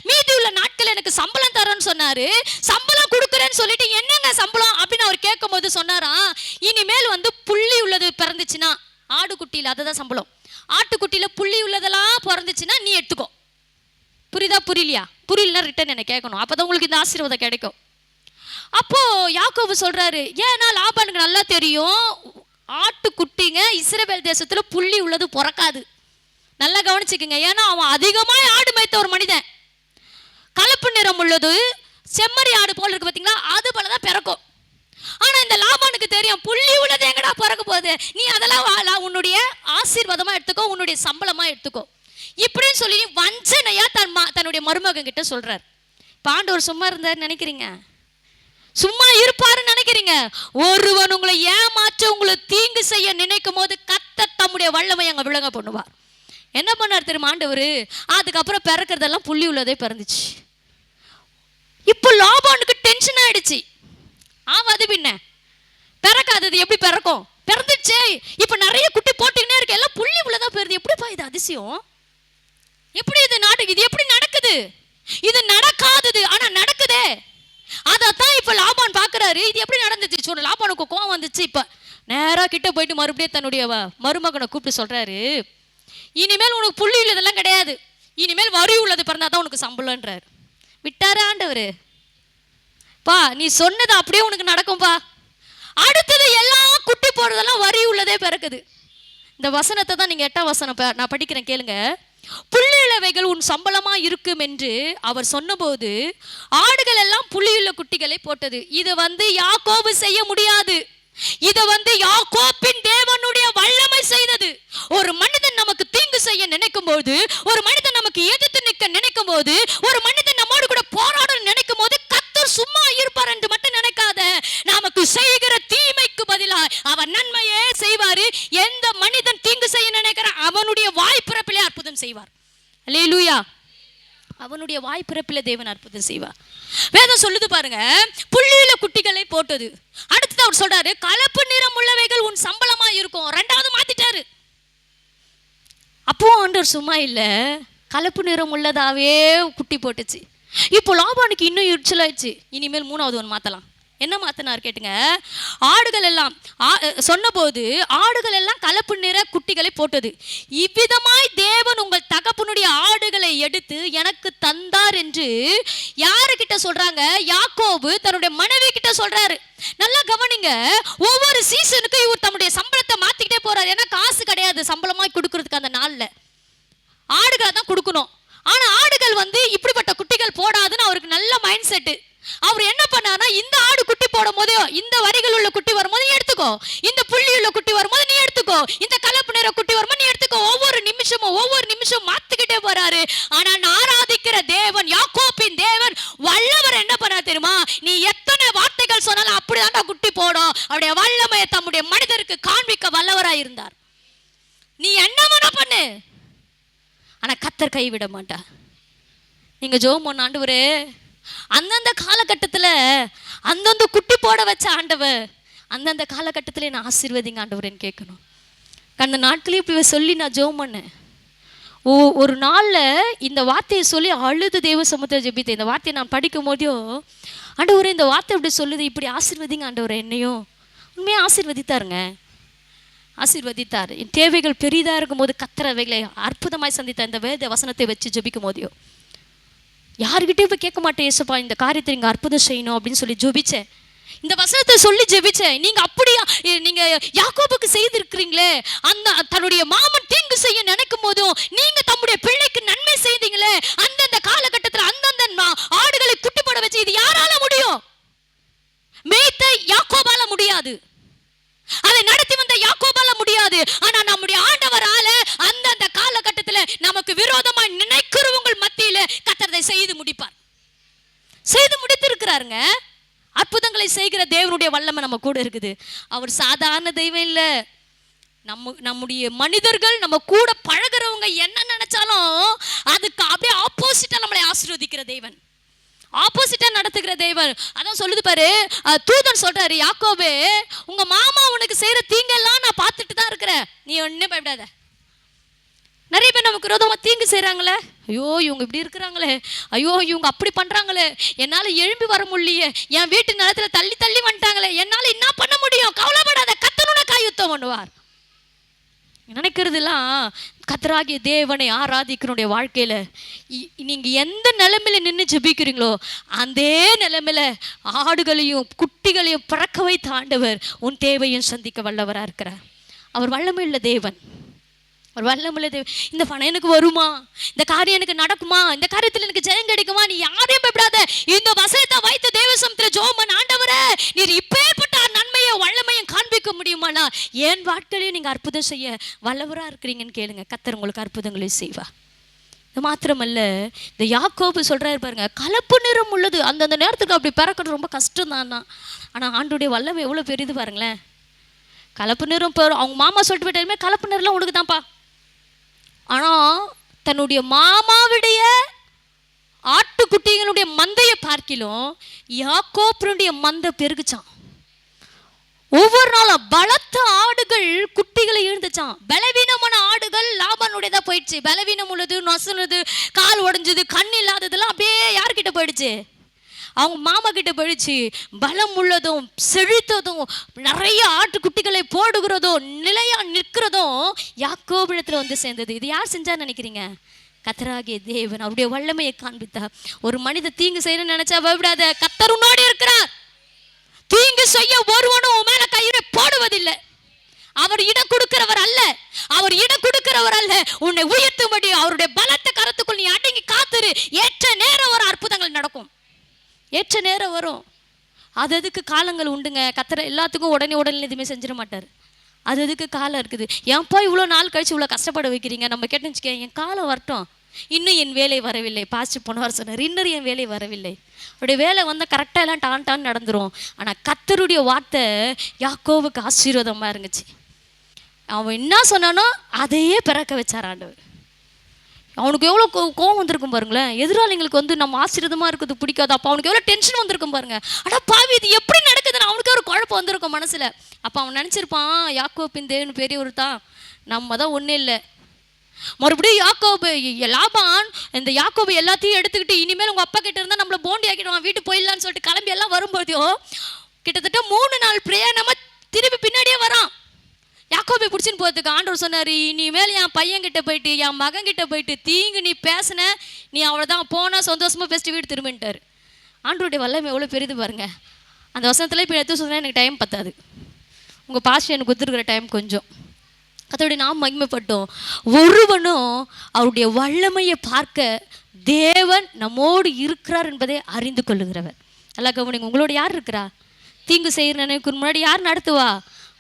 மீதி உள்ள நாட்கள் எனக்கு சம்பளம் தரேன்னு சொன்னாரு. சம்பளம் கொடுக்குறேன்னு சொல்லிட்டு என்னங்க சம்பளம் அப்படின்னு அவர் கேட்கும் போது சொன்னாராம், இனிமேல் வந்து புள்ளி உள்ளது பிறந்துச்சுன்னா, ஆடுகுட்டியில் அதுதான் சம்பளம், ஆட்டுக்குட்டியில் புள்ளி உள்ளதெல்லாம் பிறந்துச்சுன்னா நீ எடுத்துக்கோ. புரியுதா? புரியலையா? புரியலன்னா ரிட்டன் என்ன கேட்கணும், அப்போதான் உங்களுக்கு இந்த ஆசீர்வாதம் கிடைக்கும். அப்போ யாக்கோபு சொல்றாரு, ஏன்னா லாபானுக்கு நல்லா தெரியும், ஆட்டுக்குட்டிங்க இஸ்ரவேல் தேசத்துல புள்ளி உள்ளது பிறக்காது. நல்லா கவனிச்சுக்குங்க. ஏன்னா அவன் அதிகமாக ஆடு மேய்த்த ஒரு மனிதன். கலப்பு நிறம் உள்ளது செம்மறி ஆடு போல இருக்கு பார்த்தீங்களா, அது போலதான் பிறக்கும். ஆனா இந்த லாபானுக்கு தெரியும், புள்ளி உள்ளது எங்கடா பிறக்க போகுது, நீ அதெல்லாம் உன்னுடைய ஆசீர்வாதமா எடுத்துக்கோ, உன்னுடைய சம்பளமா எடுத்துக்கோ இப்படின்னு சொல்லி வஞ்சனையா தன்னுடைய மருமகன் கிட்ட சொல்றாரு. ஆண்டவர் சும்மா இருந்தார் நினைக்கிறீங்க? சும்மா இருப்பாருன்னு நினைக்கிறீங்க? ஒருவன் உங்களை ஏமாற்ற, உங்களை தீங்கு செய்ய நினைக்கும் போது கர்த்தர் தம்முடைய வல்லமை அங்க விளங்க பண்ணுவார். என்ன பண்ணார் தெரியுமா ஆண்டவர்? அதுக்கப்புறம் பிறக்கிறதெல்லாம் புள்ளி உள்ளதே பிறந்துச்சு. இப்போ லாபானுக்கு டென்ஷன் ஆயிடுச்சு. அது பின்ன பிறக்காதது எப்படி பிறக்கும்? பிறந்துச்சு. இப்ப நிறைய குட்டி போட்டுக்கினே இருக்கு, எல்லாம் புள்ளி உள்ளதா போயிருது. எப்படிப்பா இது அதிசயம்? எப்படி இது நாட்டுக்கு இது எப்படி நடக்குது? இது நடக்காதது ஆனா நடக்குதே. அதான் இப்ப லாபான் பாக்குறாரு, இது எப்படி நடந்துச்சு சொல்ற. லாபானுக்கு கோவம் வந்துச்சு. இப்ப நேரா கிட்ட போயிட்டு மறுபடியும் தன்னுடைய மருமகனை கூப்பிட்டு சொல்றாரு, இனிமேல் உனக்கு புள்ளி உள்ளதெல்லாம் கிடையாது, இனிமேல் வரி உள்ளது பிறந்தாதான் உனக்கு சம்பளம்ன்றாரு. விட்டாரு ஆண்டவர். பா நீ சொன்னது அப்படியே உனக்கு நடக்கும்பா. அடுத்தது எல்லாம் குட்டி போடுறதெல்லாம் வரி உள்ளதே பிறக்குது. இந்த வசனத்தை தான் நீங்க 8ஆம் வசனம் நான் படிக்கிறேன் கேளுங்க. புள்ளியுள்ளவைகள் உன் சம்பளமா இருக்கும் என்று அவர் சொன்னபோது ஆடுகள் எல்லாம் புள்ளியுள்ள குட்டிகளை போட்டது. இது யாக்கோபு செய்ய முடியாது, இது யாக்கோபின் தேவனுடைய வல்லமை செய்தது. ஒரு மனிதன் நமக்கு தீங்கு செய்ய நினைக்கும் போது, ஒரு மனிதன் நமக்கு எதிர்த்து நிற்க நினைக்கும் போது, ஒரு மனிதன் நம்மோடு கூட போராட நினைக்கும் போது கர்த்தர் சும்மா இருப்பார் என்று மட்டும் நினைக்காத. நமக்கு செய்கிற தீமைக்கு பதிலாக அவர் நன்மையே செய்வாரு. எந்த மனிதன் தீங்கு செய்ய நினைக்கிறான் அவனுடைய வாய் பிறப்பிலே அற்புதம் செய்வார். அல்லேலூயா. அவனுடைய வாய் பிறப்பில தேவன் அற்புதம் செய்வார். வேதம் சொல்லுது பாருங்க, புள்ளியில குட்டிகளை போட்டது. அடுத்து அவர் சொல்றாரு, கலப்பு நிறம் உள்ளவைகள் உன் சம்பளமா இருக்கும். 2வது மாத்திட்டாரு. இப்போ ஆண்டவர் சும்மா இல்லை, கலப்பு நிறம் உள்ளதாவே குட்டி போட்டுச்சு. இப்போ லாபானுக்கு இன்னும் எரிச்சலாயிடுச்சு. இனிமேல் மூணாவது ஒன்று மாற்றலாம். என்ன மாத்தினார் கேட்டுங்க. ஆடுகள் எல்லாம் சொன்னபோது ஆடுகள் எல்லாம் கலப்பு நிற குட்டிகளை போட்டது. இவ்விதமாய் தேவன் உங்கள் தகப்பனுடைய ஆடுகளை எடுத்து எனக்கு தந்தார் என்று யாருக்கிட்ட சொல்றாங்க? யாக்கோபு தன்னுடைய மனைவி கிட்ட சொல்றாரு. நல்லா கவனிங்க. ஒவ்வொரு சீசனுக்கும் இவர் தம்முடைய சம்பளத்தை மாத்திக்கிட்டே போறாரு. ஏன்னா காசு கிடையாது சம்பளமாய் கொடுக்கறதுக்கு. அந்த நாள்ல ஆடுகளை தான் கொடுக்கணும். ஆனா ஆடுகள் இப்படிப்பட்ட குட்டிகள் போடாதுன்னு அவருக்கு நல்ல மைண்ட் செட்டு. அவர் என்ன பண்ணானா, இந்த ஆடு குட்டி போடும் போதோ, இந்த வரிகள் உள்ள குட்டி வரும்போது நீ எடுத்துக்கோ, இந்த புள்ளி உள்ள குட்டி வரும்போது நீ எடுத்துக்கோ, இந்த கலப்பு நிற குட்டி வரும்போது நீ எடுத்துக்கோ. ஒவ்வொரு நிமிஷம் மாத்திக்கிட்டே போறாரு. ஆனா நான் ஆராதிக்கிற தேவன், யாக்கோபின் தேவன் வல்லவர் என்ன பண்ணா தெரியுமா? நீ எத்தனை வார்த்தைகள் சொன்னாலும் அப்படிதான் குட்டி போடும். அவருடைய வல்லமையை தம்முடைய மனிதருக்கு காண்பிக்க வல்லவராய் இருந்தார். நீ என்ன வேணா பண்ணு, ஆனா கர்த்தர் கைவிட மாட்டா. நீங்க ஜெபம் பண்ண, ஆண்டவரே அந்தந்த காலகட்டத்தில் அந்தந்த குட்டி போட வச்ச ஆண்டவர் அந்தந்த காலகட்டத்தில் நான் ஆசீர்வதிங்க ஆண்டவரேன்னு கேட்கணும். கடந்த நாட்களையும் இப்படி சொல்லி நான் ஜெபம் பண்ணேன். ஒரு நாளில் இந்த வார்த்தையை சொல்லி அழுது தேவ சமூகத்தை ஜெபித்தேன். இந்த வார்த்தையை நான் படிக்கும் போதோ, ஆண்டவரே இந்த வார்த்தை இப்படி சொல்லுது, இப்படி ஆசீர்வதிங்க ஆண்டவரே என்னையும். உண்மையாக ஆசீர்வதித்தாருங்க, ஆசீர்வதித்தார். என் தேவைகள் பெரிதாக இருக்கும் போது கத்திரவைகளை அற்புதமாய் சந்தித்த இந்த வேத வசனத்தை வச்சு ஜெபிக்கும் போதையோ யாருக்கிட்டே போய் கேட்க மாட்டேன், ஏசப்பா இந்த காரியத்தை நீங்கள் அற்புதம் செய்யணும் அப்படின்னு சொல்லி ஜெபிச்சேன். இந்த வசனத்தை சொல்லி ஜெபிச்சேன். நீங்க அப்படியா நீங்க யாக்கோபுக்கு செய்திருக்கிறீங்களே, அந்த தன்னுடைய மாமன் தீங்கு செய்ய நினைக்கும் போதும் நீங்க தம்முடைய பிள்ளைக்கு நன்மை செய்தீங்களே, அந்தந்த காலகட்டத்தில் அந்தந்த ஆடுகளை குட்டி போட வச்சு இது யாரால முடியும்? மேய்த்த யாக்கோபால முடியாது, அதை நடத்தி வந்த யாக்கோபால முடியாது. ஆனா நம்முடைய ஆண்டவரால அந்தந்த காலகட்டத்தில் நமக்கு விரோதமா நினைக்கிறவங்க மத்தியில கர்த்தர் செய்து முடிப்பார். செய்து முடித்திருக்கிறாருங்க. அற்புதங்களை செய்கிற தேவனுடைய வல்லமை நம்ம கூட இருக்குது. அவர் சாதாரண தெய்வம் இல்லை. நம்முடைய மனிதர்கள் நம்ம கூட பழகிறவங்க என்ன நினைச்சாலும் அதுக்கு அப்படியே ஆப்போசிட்டா நம்மளை ஆசீர்வதிக்கிற தேவன், ஆப்போசிட்டா நடத்துகிற தேவன். அதான் சொல்லுது பாரு, தூதன் சொல்றாரு, யாக்கோபே உங்க மாமா உனக்கு செய்யற தீங்கெல்லாம் நான் பார்த்துட்டு தான் இருக்கிறேன், நீ ஒன்னே பயப்படாத. நிறைய பேர் நமக்கு விரோதமா தீங்கு செய்யறாங்களே, ஐயோ இவங்க இப்படி இருக்கிறாங்களே, ஐயோ இவங்க அப்படி பண்றாங்களே, என்னால எழும்பி வர முடியலையே, என் வீட்டு நிலத்துல தள்ளி தள்ளி வந்துட்டாங்களே, என்னால என்ன பண்ண முடியும்? கவலைப்படாத, கர்த்தர் காயுத்தம் பண்ணுவார். நினைக்கிறதுலாம் கர்த்தராகிய தேவனை ஆராதிக்கிறனுடைய வாழ்க்கையில நீங்க எந்த நிலைமையில நின்று ஜெபிக்கிறீங்களோ அந்த நிலைமையில ஆடுகளையும் குட்டிகளையும் பறக்க வைத்த ஆண்டவர் உன் தேவையும் சந்திக்க வல்லவரா இருக்கிறார். அவர் வல்லமையுள்ள தேவன், ஒரு வல்லமுள்ள தேவன். இந்த பணம் எனக்கு வருமா, இந்த காரியம் எனக்கு நடக்குமா, இந்த காரியத்தில் எனக்கு ஜெயம் கிடைக்குமா, நீ யாரையும் பயப்படாத. இந்த வசனத்தை வைத்து தேவசமத்தில் ஜெபம் பண்ண, ஆண்டவரே நீர் இப்பேற்பட்ட நன்மையை வல்லமையும் காண்பிக்க முடியுமானா என் வாழ்க்கையிலையும் நீங்க அற்புதம் செய்ய வல்லவரா இருக்கிறீங்கன்னு கேளுங்க, கர்த்தர் உங்களுக்கு அற்புதங்களை செய்வா. இது மாத்திரமல்ல, இந்த யாக்கோபு சொல்றாரு பாருங்க, கலப்பு நிறம் உள்ளது. அந்தந்த நேரத்துக்கு அப்படி பிறக்கிறது ரொம்ப கஷ்டம் தான். ஆனா ஆண்டுடைய வல்லமை எவ்வளவு பெரிது பாருங்களேன். கலப்பு நிறம் அவங்க மாமா சொல்லிட்டு போயிட்டாலுமே கலப்பு நிறம்லாம் உனக்கு தான்ப்பா. ஆனால் தன்னுடைய மாமாவுடைய ஆட்டுக்குட்டிகளுடைய மந்தையை பார்க்கிலும் யாக்கோபுடைய மந்தை பெருகுச்சான். ஒவ்வொரு நாளும் பலத்த ஆடுகள் குட்டிகளை இழுந்துச்சான். பலவீனமான ஆடுகள் லாபானுடையதா போயிடுச்சு. பலவீனம் உள்ளது, நொசனது, கால் உடைஞ்சது, கண் இல்லாததெல்லாம் அப்படியே யார்கிட்ட போயிடுச்சு? அவங்க மாமா கிட்ட போயிடுச்சு. பலம் உள்ளதும் செழித்ததும் நிறைய ஆட்டுக்குட்டிகளை போடுகிறதும் நிலையா நிற்கிறதும் யாக்கோபிடத்துல சேர்ந்தது. இது யார் செஞ்சா நினைக்கிறீங்க? கர்த்தராகிய தேவன் அவருடைய வல்லமையை காண்பித்தார். ஒரு மனித தீங்கு செய்யணும்னு நினைச்சா பயப்படாத, கர்த்தர் உன்னோடு இருக்கிறார். தீங்கு செய்ய ஒருவனும் உன் மேல கையை போடுவதில்லை. அவர் இடம் கொடுக்கிறவர் அல்ல, அவர் இடம் கொடுக்கிறவர் அல்ல. உன்னை உயர்த்தும்படி அவருடைய பலத்த கரத்துக்குள் நீ அடங்கி காத்துரு. ஏற்ற நேரம் ஒரு அற்புதங்கள் நடக்கும், ஏற்ற நேரம் வரும். அதுக்கு காலங்கள் உண்டுங்க. கர்த்தர் எல்லாத்துக்கும் உடனே எதுவுமே செஞ்சிட மாட்டார். அதுக்கு காலம் இருக்குது. ஏன்ப்பா இவ்வளோ நாள் கழிச்சு இவ்வளோ கஷ்டப்பட வைக்கிறீங்க? நம்ம கேட்டு வச்சுக்க, என் காலம் வரட்டும், இன்னும் என் வேலை வரவில்லை. பாஸ்ட் போனவர் சொன்னார், இன்னும் என் வேலை வரவில்லை. அவருடைய வேலை வந்தால் கரெக்டாக எல்லாம் டான் டான் நடந்துடும். ஆனால் கர்த்தருடைய வார்த்தை யாக்கோவுக்கு ஆசீர்வாதமாக இருந்துச்சு. அவன் என்ன சொன்னானோ அதையே பிறக்க வச்சார் ஆண்டவர். அவனுக்கு எவ்வளோ கோவம் வந்திருக்கும் பாருங்களேன். எதிராளிங்களுக்கு நம்ம ஆசீர்வாதமாக இருக்கிறது பிடிக்காது. அப்போ அவனுக்கு எவ்வளோ டென்ஷன் வந்திருக்கும் பாருங்க. ஆனால் பாவி இது எப்படி நடக்குதுன்னு அவனுக்கு ஒரு குழப்பம் வந்திருக்கும் மனசில். அப்போ அவன் நினச்சிருப்பான், யாக்கோபின் தேவன் பெரியவர் தான், நம்ம தான் ஒன்றும் இல்லை, மறுபடியும் யாக்கோபு லாபான் இந்த யாக்கோபு எல்லாத்தையும் எடுத்துக்கிட்டு இனிமேல் உங்கள் அப்பா கிட்ட இருந்தால் நம்மளை போண்டி ஆக்கிடுவான், வீட்டு போயிடலான்னு சொல்லிட்டு கிளம்பி எல்லாம் வரும்போதையும் கிட்டத்தட்ட 3 நாள் பிரயாணமாக திரும்பி பின்னாடியே வரான். யாக்கோபை பிடிச்சின்னு போகிறதுக்கு ஆண்டவர் சொன்னார், இனிமேல் என் பையன்கிட்ட போயிட்டு என் மகன்கிட்ட போயிட்டு தீங்கு நீ பேசின, நீ அவ்வளோதான், போனால் சந்தோஷமாக பேசிட்டு வீடு திரும்பிட்டார். ஆண்டவருடைய வல்லமை எவ்வளோ பெரிது பாருங்க. அந்த வசனத்தில் இப்போ எடுத்து சொன்னால் எனக்கு டைம் பத்தாது, உங்கள் பாஸ்டர் எனக்கு கொடுத்துருக்குற டைம் கொஞ்சம். அதோடைய நாம் மகிமைப்பட்டோம். ஒருவனும் அவருடைய வல்லமையை பார்க்க தேவன் நம்மோடு இருக்கிறார் என்பதை அறிந்து கொள்ளுகிறவர். நல்லா கவனிங்க, உங்களோட யார் இருக்கிறா? தீங்கு செய்கிற நினைவுக்கு முன்னாடி யார் நடத்துவா?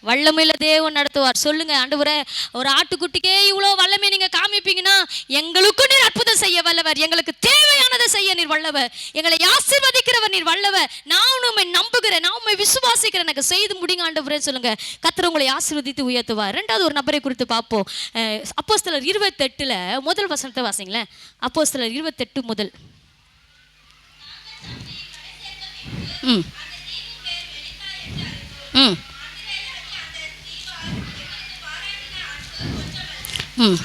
வல்லமையில் தேவன் நடத்துவார். சொல்லுங்க, ஆண்டவரே, ஒரு ஆட்டுக்குட்டிக்கே இவ்வளோ வல்லமை நீங்கள் காமிப்பீங்கன்னா எங்களுக்கும் நீர் அற்புதம் செய்ய வல்லவர், எங்களுக்கு தேவையானதை செய்ய நீர் வல்லவர், எங்களை ஆசீர்வதிக்கிறவர் நீர் வல்லவர், நான் உண்மை நம்புகிறேன், நான் உண்மை விசுவாசிக்கிறேன், எனக்கு செய்து முடிங்க ஆண்டவரே சொல்லுங்க. கர்த்தர் உங்களை ஆசீர்வதித்து உயர்த்துவார். 2வது ஒரு நபரை குறித்து பார்ப்போம். அப்போஸ்தலர் 28 முதல் வசனத்தை வாசிங்களேன். அப்போஸ்தலர் 28 முதல். ம் ம் ம்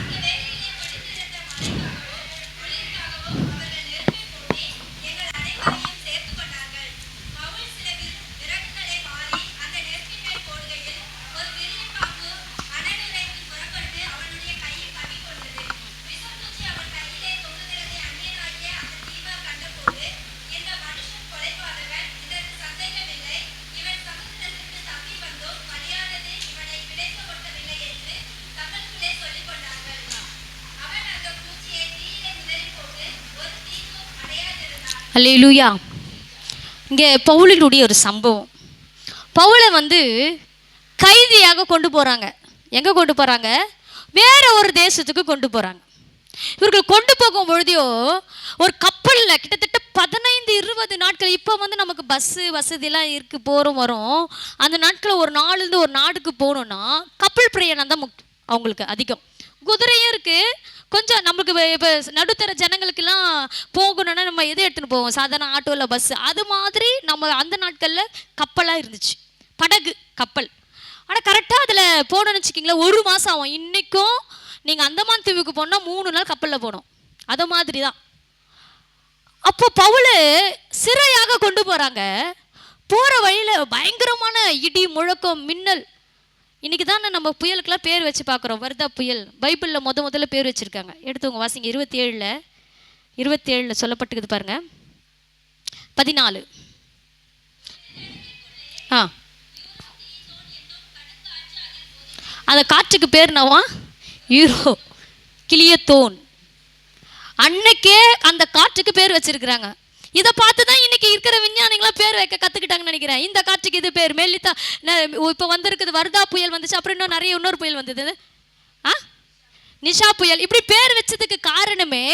அல்லேலூயா. இங்கே பவுலினுடைய ஒரு சம்பவம். பவுலை கைதியாக கொண்டு போகிறாங்க. எங்கே கொண்டு போகிறாங்க? வேற ஒரு தேசத்துக்கு கொண்டு போகிறாங்க. இவர்கள் கொண்டு போகும் பொழுதையோ ஒரு கப்பலில் கிட்டத்தட்ட 15-20 நாட்கள். இப்போ நமக்கு பஸ்ஸு வசதியெல்லாம் இருக்குது, போகிறோம் வரோம். அந்த நாட்களில் ஒரு நாள்லேருந்து ஒரு நாடுக்கு போகணுன்னா கப்பல் பிரயாணம் தான் அவங்களுக்கு அதிகம். குதிரையும் இருக்குது. கொஞ்சம் நம்மளுக்கு இப்போ நடுத்தர ஜனங்களுக்கெல்லாம் போகணுன்னா நம்ம எதை எடுத்துகிட்டு போவோம்? சாதாரண ஆட்டோவில், பஸ்ஸு. அது மாதிரி நம்ம அந்த நாட்களில் கப்பலாக இருந்துச்சு, படகு, கப்பல். ஆனால் கரெக்டாக அதில் போகணுன்னு வச்சுக்கிங்களேன், 1 மாதம் ஆகும். இன்றைக்கும் நீங்கள் அந்தமான் தீவுக்கு போனால் 3 நாள் கப்பலில் போகணும். அது மாதிரி தான். அப்போ பவுல் சிறையாக கொண்டு போகிறாங்க. போகிற வழியில் பயங்கரமான இடி, முழக்கம், மின்னல். இன்றைக்கி தானே நம்ம புயலுக்கெல்லாம் பேர் வச்சு பார்க்குறோம். வர்தா புயல் பைபிளில் முதல்ல பேர் வச்சுருக்காங்க. எடுத்துவங்க வாசிங்க. 27 சொல்லப்பட்டுக்குது பாருங்க. 14. அந்த காற்றுக்கு பேர் என்னவா? யூரோ கிளியத்தோன். அன்னைக்கே அந்த காற்றுக்கு பேர் வச்சிருக்கிறாங்க. இதை பார்த்து தான் இன்னைக்கு இருக்கிற விஞ்ஞானிகளாம் பேர் வைக்க கற்றுக்கிட்டாங்கன்னு நினைக்கிறேன். இந்த காற்றுக்கு இது பேர் மெல்லித்தா. இப்போ வந்திருக்குது வர்தா புயல் வந்துச்சு, அப்புறம் இன்னொரு புயல் வந்தது, நிஷா புயல். இப்படி பேர் வச்சதுக்கு காரணமே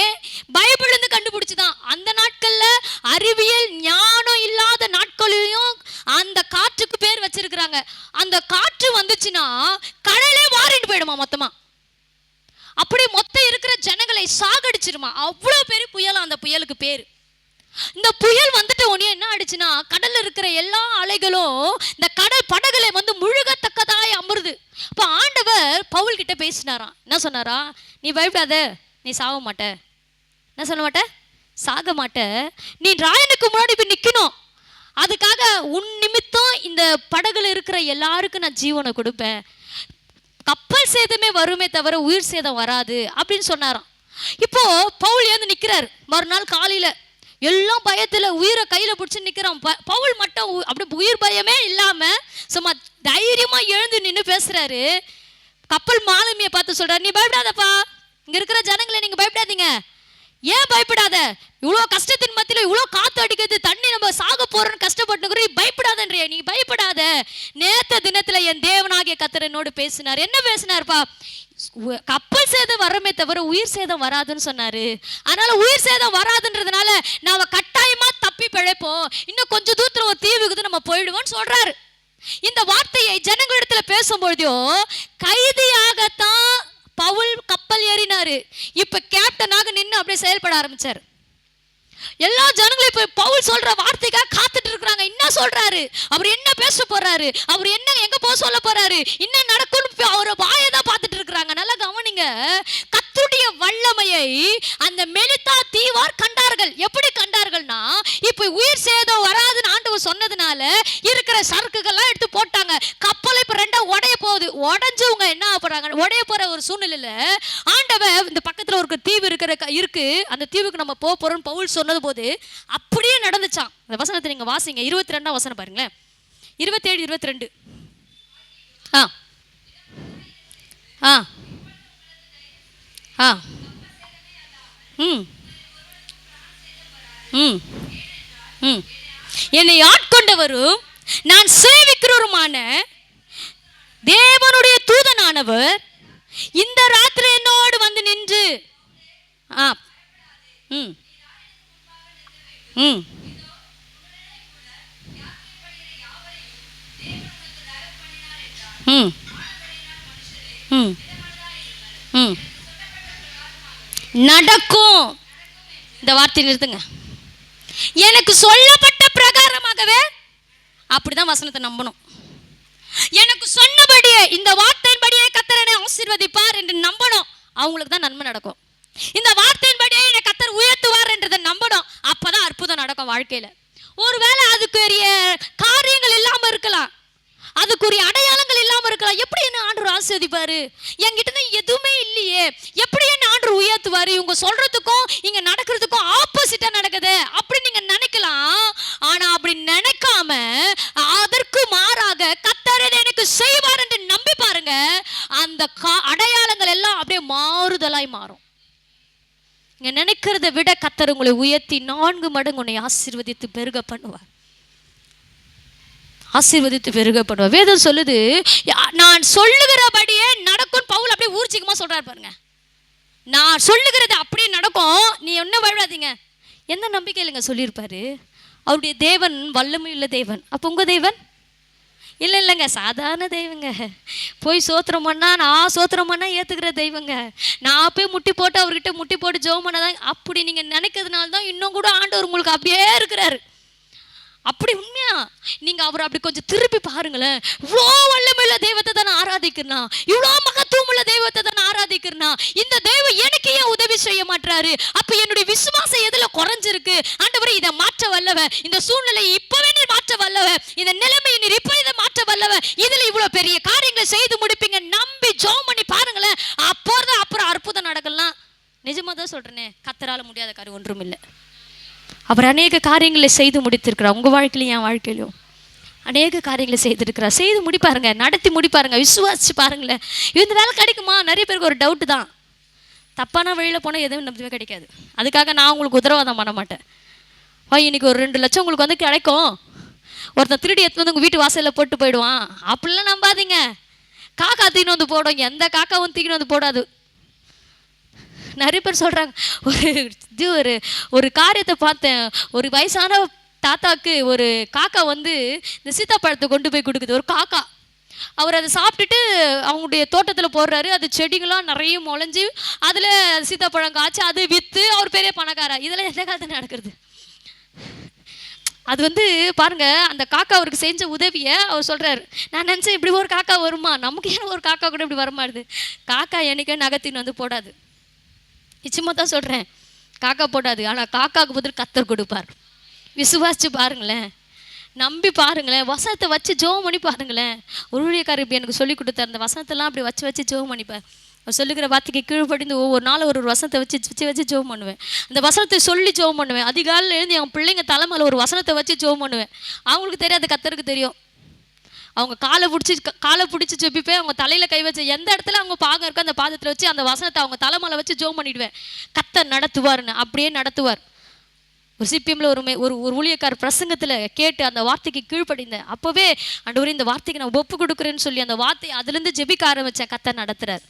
பைபிள்லேருந்து கண்டுபிடிச்சுதான். அந்த நாட்களில் அறிவியல் ஞானம் இல்லாத நாட்களிலையும் அந்த காற்றுக்கு பேர் வச்சிருக்கிறாங்க. அந்த காற்று வந்துச்சுன்னா கடலே வாரிட்டு போயிடுமா மொத்தமா. அப்படி மொத்தம் இருக்கிற ஜனங்களை சாகடிச்சிருமா. அவ்வளோ பெரிய புயல் அந்த புயலுக்கு பேர். இந்த புயல் வந்துட்டு உடனே என்ன ஆயிடுச்சுன்னா, கடல்ல இருக்கிற எல்லா அலைகளும் இந்த கடல் படகுல முழுகத்தக்கதாய் அமருது. இப்போ ஆண்டவர் பவுல் கிட்ட பேசினாராம். என்ன சொன்னாரா? நீ பயப்படாத, நீ சாக மாட்ட. என்ன சொல்ல மாட்ட? சாக மாட்ட. நீ ராயனுக்கு முன்னாடி போய் நிற்கணும். அதுக்காக உன் நிமித்தம் இந்த படகுல இருக்கிற எல்லாருக்கும் நான் ஜீவனை கொடுப்பேன். கப்பல் சேதமே வருமே தவிர உயிர் சேதம் வராது அப்படின்னு சொன்னாராம். இப்போ பவுல் ஏந்து நிற்கிறார். மறுநாள் காலையில எல்லாம் பயத்தில் உயிரை கையில் பிடிச்சி நிற்கிறான். பவுல் மட்டும் அப்படி உயிர் பயமே இல்லாமல் சும்மா தைரியமாக எழுந்து நின்று பேசுகிறாரு. கப்பல் மாலுமியை பார்த்து சொல்கிறார், நீ பயப்படாதப்பா, இங்கே இருக்கிற ஜனங்களை நீங்கள் பயப்படாதீங்க. ஏன் பயப்படாத? இவ்வளோ கஷ்டத்தின் மத்தியில் இவ்வளோ காற்று அடிக்கிறது, தண்ணி நம்ம சாக போகிறோன்னு கஷ்டப்பட்டுக்கிறோம், நீ பயப்படாதன்றிய. நீ பயப்படாத. நேற்று தினத்தில் என் தேவனாகிய கர்த்தர் என்னோடு பேசினார். என்ன பேசினார்ப்பா? கப்பல் சேதம் வரமே தவிர உயிர் சேதம் வராதுன்னு சொன்னாரு. அதனால உயிர் சேதம் வராதுன்றதுனால நாம கட்டாயமா தப்பி பிழைப்போம். இன்னும் கொஞ்சம் தூரத்துல ஒரு தீவுக்கு நம்ம போயிடுவோம்னு சொல்றாரு. இந்த வார்த்தையை ஜனங்களிடத்துல பேசும்பொழுதோ கைதியாகத்தான் பவுல் கப்பல் ஏறினாரு. இப்ப கேப்டனாக நின்று அப்படியே செயல்பட ஆரம்பிச்சார். எல்லா ஜனங்களும் இப்ப பவுல் சொல்ற வார்த்தைக்காக காத்துட்டு இருக்கிறாங்க. என்ன சொல்றாரு? அவர் என்ன பேச போறாரு? அவர் என்ன எங்க போக சொல்ல போறாரு? என்ன நடக்கும்னு அவரை வாயை தான் பார்த்துட்டு இருக்கிறாங்க. நல்லா கவனிங்க. கர்த்தருடைய வல்லமையை அந்த மெலிதா தீவார் கண்டார்கள். எப்படி கண்டார்கள்னா, இப்ப உயிர் சேதம் வராதுன்னு ஆண்டவர் சொன்னதுனால இருக்கிற சரக்குகள்லாம் எடுத்து போட்டாங்க. கப்பல் இப்ப ரெண்டா உடைய போகுது. உடஞ்சவங்க என்ன ஆகுறாங்க, உடைய போற ஒரு சூழ்நிலையில ஆண்டவர் இந்த பக்கத்துல ஒரு தீவு இருக்கு, அந்த தீவுக்கு நம்ம போக போறோம்னு பவுல் சொன்னது போது அப்படியே நடந்துச்சான். அந்த வசனத்தை நீங்க வாசிங்க, 22ஆம் வசனம் பாருங்களேன், 27 22. ஆ ஆ ஆ ம் ம் ம் என்னை ஆட்கொண்டவரும் நான் சேவிக்கிறவருமான தேவனுடைய தூதனானவர் இந்த ராத்திரி என்னோடு வந்து நின்று ஆ ம் ம் ம் ம் ம் நடக்கும். இந்த வார்த்தை நிறுத்துங்க. எனக்கு சொல்லப்பட்ட பிரகாரமாகவே அப்படிதான் வசனத்தை நம்பணும். எனக்கு சொன்னபடியே இந்த வார்த்தையின்படியே கர்த்தர் என்னை ஆசீர்வதிப்பார் என்று நம்பணும். அவங்களுக்கு தான் நன்மை நடக்கும். இந்த வார்த்தையின்படியே என்னை கர்த்தர் உயர்த்துவார் என்றதை நம்பணும். அப்பதான் அற்புதம் நடக்கும் வாழ்க்கையில. ஒருவேளை அதுக்குரிய காரியங்கள் இல்லாம இருக்கலாம், அதுக்குரிய அடையாளங்கள் இல்லாம இருக்கலாம். எப்படி என்ன ஆண்டவர் ஆசீர்வதிப்பாரு, என்கிட்ட தான் எதுவுமே இல்லையே, எப்படி என்ன ஆண்டவர் உயர்த்துவாரு, இவங்க சொல்றதுக்கும் இங்க நடக்கிறதுக்கும் ஆப்போசிட்டா நடக்குது அப்படி நீங்க நினைக்கலாம். ஆனா அப்படி நினைக்காம அதற்கு மாறாக கர்த்தர் எனக்கு செய்வார் என்று நம்பி பாருங்க, அந்த அடையாளங்கள் எல்லாம் அப்படியே மாறுதலாய் மாறும். நீங்க நினைக்கிறத விட கர்த்தர் உங்களை உயர்த்தி 4 மடங்கு உன்னை ஆசீர்வதித்து பெருக பண்ணுவார். ஆசீர்வதித்து பெருக பண்ணுவார். வேதம் சொல்லுது, நான் சொல்லுகிறபடியே நடக்கும். பவுல் அப்படியே ஊர்ச்சிக்கமா சொல்றாரு பாருங்க, நான் சொல்லுகிறது அப்படியே நடக்கும், நீ ஒன்னும் வழிடாதீங்க. எந்த நம்பிக்கையிலங்க சொல்லியிருப்பாரு? அவருடைய தேவன் வல்லமையுள்ள தேவன். அப்போ உங்க தேவன் இல்லைங்க, சாதாரண தெய்வங்க. போய் சோத்திரம் பண்ணா, நான் சோத்திரம் பண்ணா ஏற்றுக்கிற தெய்வங்க. நான் போய் முட்டி போட்டு அவர்கிட்ட முட்டி போட்டு ஜெபம் பண்ணாதான். அப்படி நீங்கள் நினைக்கிறதுனால தான் இன்னும் கூட ஆண்டவர் உங்களுக்கு அப்படியே இருக்கிறாரு. அப்படி உண்மையா நீங்க அவர் அப்படி கொஞ்சம் திருப்பி பாருங்களேன். இவ்வளோ வல்லமையுள்ள தெய்வத்தை தான் ஆராதிக்கிறனா, இவ்வளோ மகத்துவமுள்ள தெய்வத்தை தான் ஆராதிக்கிறனா, இந்த தெய்வம் எனக்கு ஏன் உதவி செய்ய மாட்டாரு? அப்ப என்னுடைய விசுவாசம் எதுல குறைஞ்சிருக்கு? ஆண்டவரே இதை மாற்ற வல்லவ, இந்த சூழ்நிலையை இப்பவே நீர் மாற்ற வல்லவ, இந்த நிலைமையை நீர் இப்ப இதை மாற்ற வல்லவ, இதுல இவ்வளவு பெரிய காரியங்களை செய்து முடிப்பீங்க நம்பி ஜெபம் பண்ணி பாருங்களேன். அப்போதான் அப்புறம் அற்புதம் நடக்கலாம். நிஜமா தான் சொல்றேனே, கர்த்தரால முடியாத காரியம் ஒன்றும் இல்லை. அவர் அநேக காரியங்களை செய்து முடித்திருக்கிறார். உங்கள் வாழ்க்கையிலையும் என் வாழ்க்கையிலும் அநேக காரியங்களை செய்திருக்கிறார். செய்து முடிப்பாருங்க, நடத்தி முடிப்பாருங்க. விசுவாசிச்சு பாருங்களேன். இந்த வேலை கிடைக்குமா? நிறைய பேருக்கு ஒரு டவுட்டு தான். தப்பான வழியில் போனால் எதுவும் நம்பவே கிடைக்காது. அதுக்காக நான் உங்களுக்கு உத்தரவாதம் பண்ண மாட்டேன். இன்னைக்கு ஒரு 2 லட்சம் உங்களுக்கு வந்து கிடைக்கும், ஒருத்தன் திருடி எடுத்து வந்து உங்கள் வீட்டு வாசலில் போட்டு போயிடுவான் அப்படிலாம் நம்பாதீங்க. காக்கா தீக்கின்னு வந்து போடும், எந்த காக்காவும் தீக்கின்னு வந்து போடாது. நிறைய பேர் சொல்கிறாங்க. ஒரு காரியத்தை பார்த்தேன். ஒரு வயசான தாத்தாக்கு ஒரு காக்கா வந்து இந்த சீத்தாப்பழத்தை கொண்டு போய் கொடுக்குது. ஒரு காக்கா அவர் அதை சாப்பிட்டுட்டு அவங்களுடைய தோட்டத்தில் போடுறாரு. அது செடிகளாக நிறைய முளைஞ்சி அதில் சீத்தாப்பழம் காய்ச்சி அது விற்று அவர் பெரிய பணக்காரா. இதெல்லாம் எந்த காலத்தில் நடக்கிறது? அது வந்து பாருங்க, அந்த காக்கா அவருக்கு செஞ்ச உதவியை அவர் சொல்கிறாரு. நான் நினச்சேன் இப்படி ஒரு காக்கா வருமா, நமக்கு ஏன் ஒரு காக்கா கூட இப்படி வரமாடுது. காக்கா என்னைக்கே நகத்தின்னு வந்து போடாது. நிச்சயமாக தான் சொல்கிறேன், காக்கா போடாது. ஆனால் காக்காவுக்கு பதில் கர்த்தர் கொடுப்பார். விசுவாசிச்சு பாருங்களேன், நம்பி பாருங்களேன், வசனத்தை வச்சு ஜெபம் பண்ணி பாருங்களேன். ஒரு ஊழியக்காரர் இப்படி எனக்கு சொல்லி கொடுத்தார். அந்த வசனத்தெல்லாம் அப்படி வச்சு ஜெபம் பண்ணிப்பார். அவர் சொல்லுகிற வார்த்தைக்கு கீழ்ப்படிந்து ஒவ்வொரு நாளும் ஒரு வசனத்தை வச்சு ஜெபம் பண்ணுவேன். அந்த வசனத்தை சொல்லி ஜெபம் பண்ணுவேன். அதிகாலையில் எழுந்து என் பிள்ளைங்க தலைமையில் ஒரு வசனத்தை வச்சு ஜெபம் பண்ணுவேன். அவங்களுக்கு தெரியாது, கர்த்தருக்கு தெரியும். அவங்க காலை பிடிச்சி ஜெபிப்பேன். அவங்க தலையில் கை வச்சு எந்த இடத்துல அவங்க பாகம் இருக்கோ அந்த பாதத்தில் வச்சு அந்த வசனத்தை அவங்க தலைமையில் வச்சு ஜெபம் பண்ணிவிடுவேன். கர்த்தர் நடத்துவார்னு அப்படியே நடத்துவார். ஒரு சிபிஎம்ல ஒரு ஊழியக்கார் பிரசங்கத்தில் கேட்டு அந்த வார்த்தைக்கு கீழ்ப்படிந்தேன். அப்போவே ஆண்டவரே இந்த வார்த்தைக்கு நான் ஒப்பு கொடுக்குறேன்னு சொல்லி அந்த வார்த்தையை அதுலேருந்து ஜெபிக்க ஆரம்பித்தேன். கர்த்தர் நடத்துகிறார்.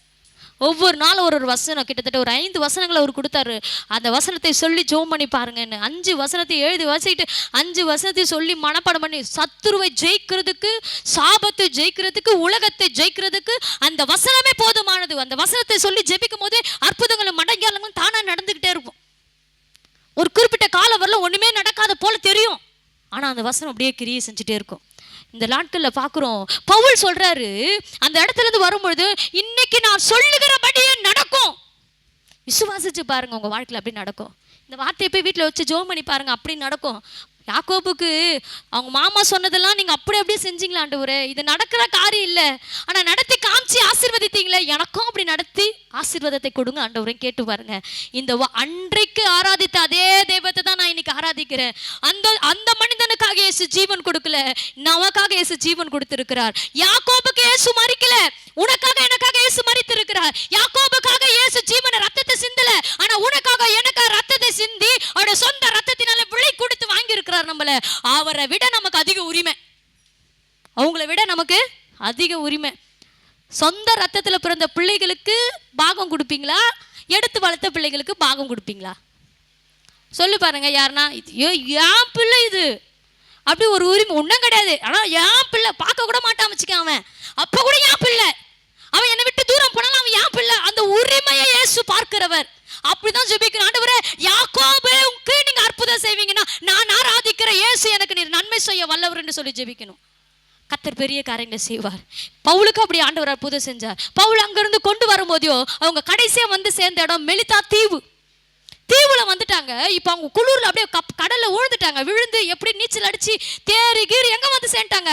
ஒவ்வொரு நாளும் ஒரு வசனம், கிட்டத்தட்ட ஒரு 5 வசனங்களை அவர் கொடுத்தாரு. அந்த வசனத்தை சொல்லி ஜெபம் பண்ணி பாருங்கன்னு 5 வசனத்தை எழுதி வச்சுக்கிட்டு 5 வசனத்தை சொல்லி மனப்பாடம் பண்ணி, சத்துருவை ஜெயிக்கிறதுக்கு, சாபத்தை ஜெயிக்கிறதுக்கு, உலகத்தை ஜெயிக்கிறதுக்கு அந்த வசனமே போதுமானது. அந்த வசனத்தை சொல்லி ஜெபிக்கும் போதே அற்புதங்களும் மடங்காலங்களும் தானாக நடந்துக்கிட்டே இருக்கும். ஒரு குறிப்பிட்ட காலம் வரல ஒன்றுமே நடக்காத போல தெரியும், ஆனால் அந்த வசனம் அப்படியே கிரியை செஞ்சுட்டே இருக்கும். இந்த நாட்களில் பார்க்குறோம், பவுல் சொல்கிறாரு அந்த இடத்துலேருந்து வரும்பொழுது, இன்னைக்கு நான் சொல்லுகிறபடியே நடக்கும். விசுவாசிச்சு பாருங்க, உங்க வாழ்க்கையில் அப்படி நடக்கும். இந்த வார்த்தையை போய் வீட்டில் வச்சு ஜோம் பண்ணி பாருங்க, அப்படி நடக்கும். யாக்கோபுக்கு அவங்க மாமா சொன்னதெல்லாம் நீங்கள் அப்படியே செஞ்சீங்களா ஆண்டவரே, இது நடக்கிற காரியம் இல்லை, ஆனால் நடத்தி காமிச்சு ஆசீர்வதித்தீங்களே, எனக்கும் அப்படி நடத்தி ஆசீர்வாதத்தை கொடுங்க ஆண்டவரே கேட்டு பாருங்க. இந்த அன்றைக்கு ஆராதித்த அதே தெய்வத்தை தான் நான் இன்னைக்கு ஆராதிக்கிறேன். அந்த மனிதனுக்காக இயேசு ஜீவன் கொடுக்கல, நமக்காக இயேசு ஜீவன் கொடுத்திருக்கிறார். யாக்கோபுக்கு இயேசு மரிக்கல, உனக்காக எனக்காக இயேசு மரித்திருக்கிறார். யாக்கோபுக்காக இயேசு ஜீவன ரத்தத்தை சிந்தல, ஆனா உனக்காக எனக்காக ரத்தத்தை சிந்தி அவருடைய சொந்த ரத்தத்தினால விலை கொடுத்து வாங்கி இருக்கிறார். நம்மள அவரை விட நமக்கு அதிக உரிமை, அவங்களை விட நமக்கு அதிக உரிமை. சொந்த ரத்தத்தில் பிறந்த பிள்ளைகளுக்கு பாகம் கொடுப்பீங்களா, எடுத்து வளர்த்த பிள்ளைகளுக்கு பாகம் கொடுப்பீங்களா? சொல்லு பாருங்க. யாருன்னா என் பிள்ளை இது அப்படி ஒரு உரிமை ஒன்றும் கிடையாது. ஆனால் என் பிள்ளை பார்க்க கூட மாட்டான் வச்சுக்க, அவன் அப்போ கூட என் பிள்ளை, அவன் என்னை விட்டு தூரம் போனாலும் அவன் என் பிள்ளை. அந்த உரிமையை இயேசு பார்க்கிறவர். அப்படிதான் ஜெபிக்கணும். ஆண்டவரே, யாக்கோபுக்கு நீங்க அற்புதம் செய்வீங்கன்னா நான் ஆராதிக்கிற இயேசு எனக்கு நீர் நன்மை செய்ய வல்லவர் என்று சொல்லி ஜெபிக்கணும். கர்த்தர் பெரிய காரியங்களை செய்வார். பவுலுக்கு அப்படி ஆண்டவர் அற்புதம் செஞ்சார். பவுல் அங்கிருந்து கொண்டு வரும்போதோ அவங்க கடைசியா வந்து சேர்ந்த இடம் மெலிதா தீவு. தீவுல வந்துட்டாங்க. இப்போ அவங்க குளூர்ல அப்படியே கடல்ல விழுந்துட்டாங்க. விழுந்து எப்படி நீச்சல் அடிச்சு தேறி கீறி எங்க வந்து சேர்ந்தாங்க?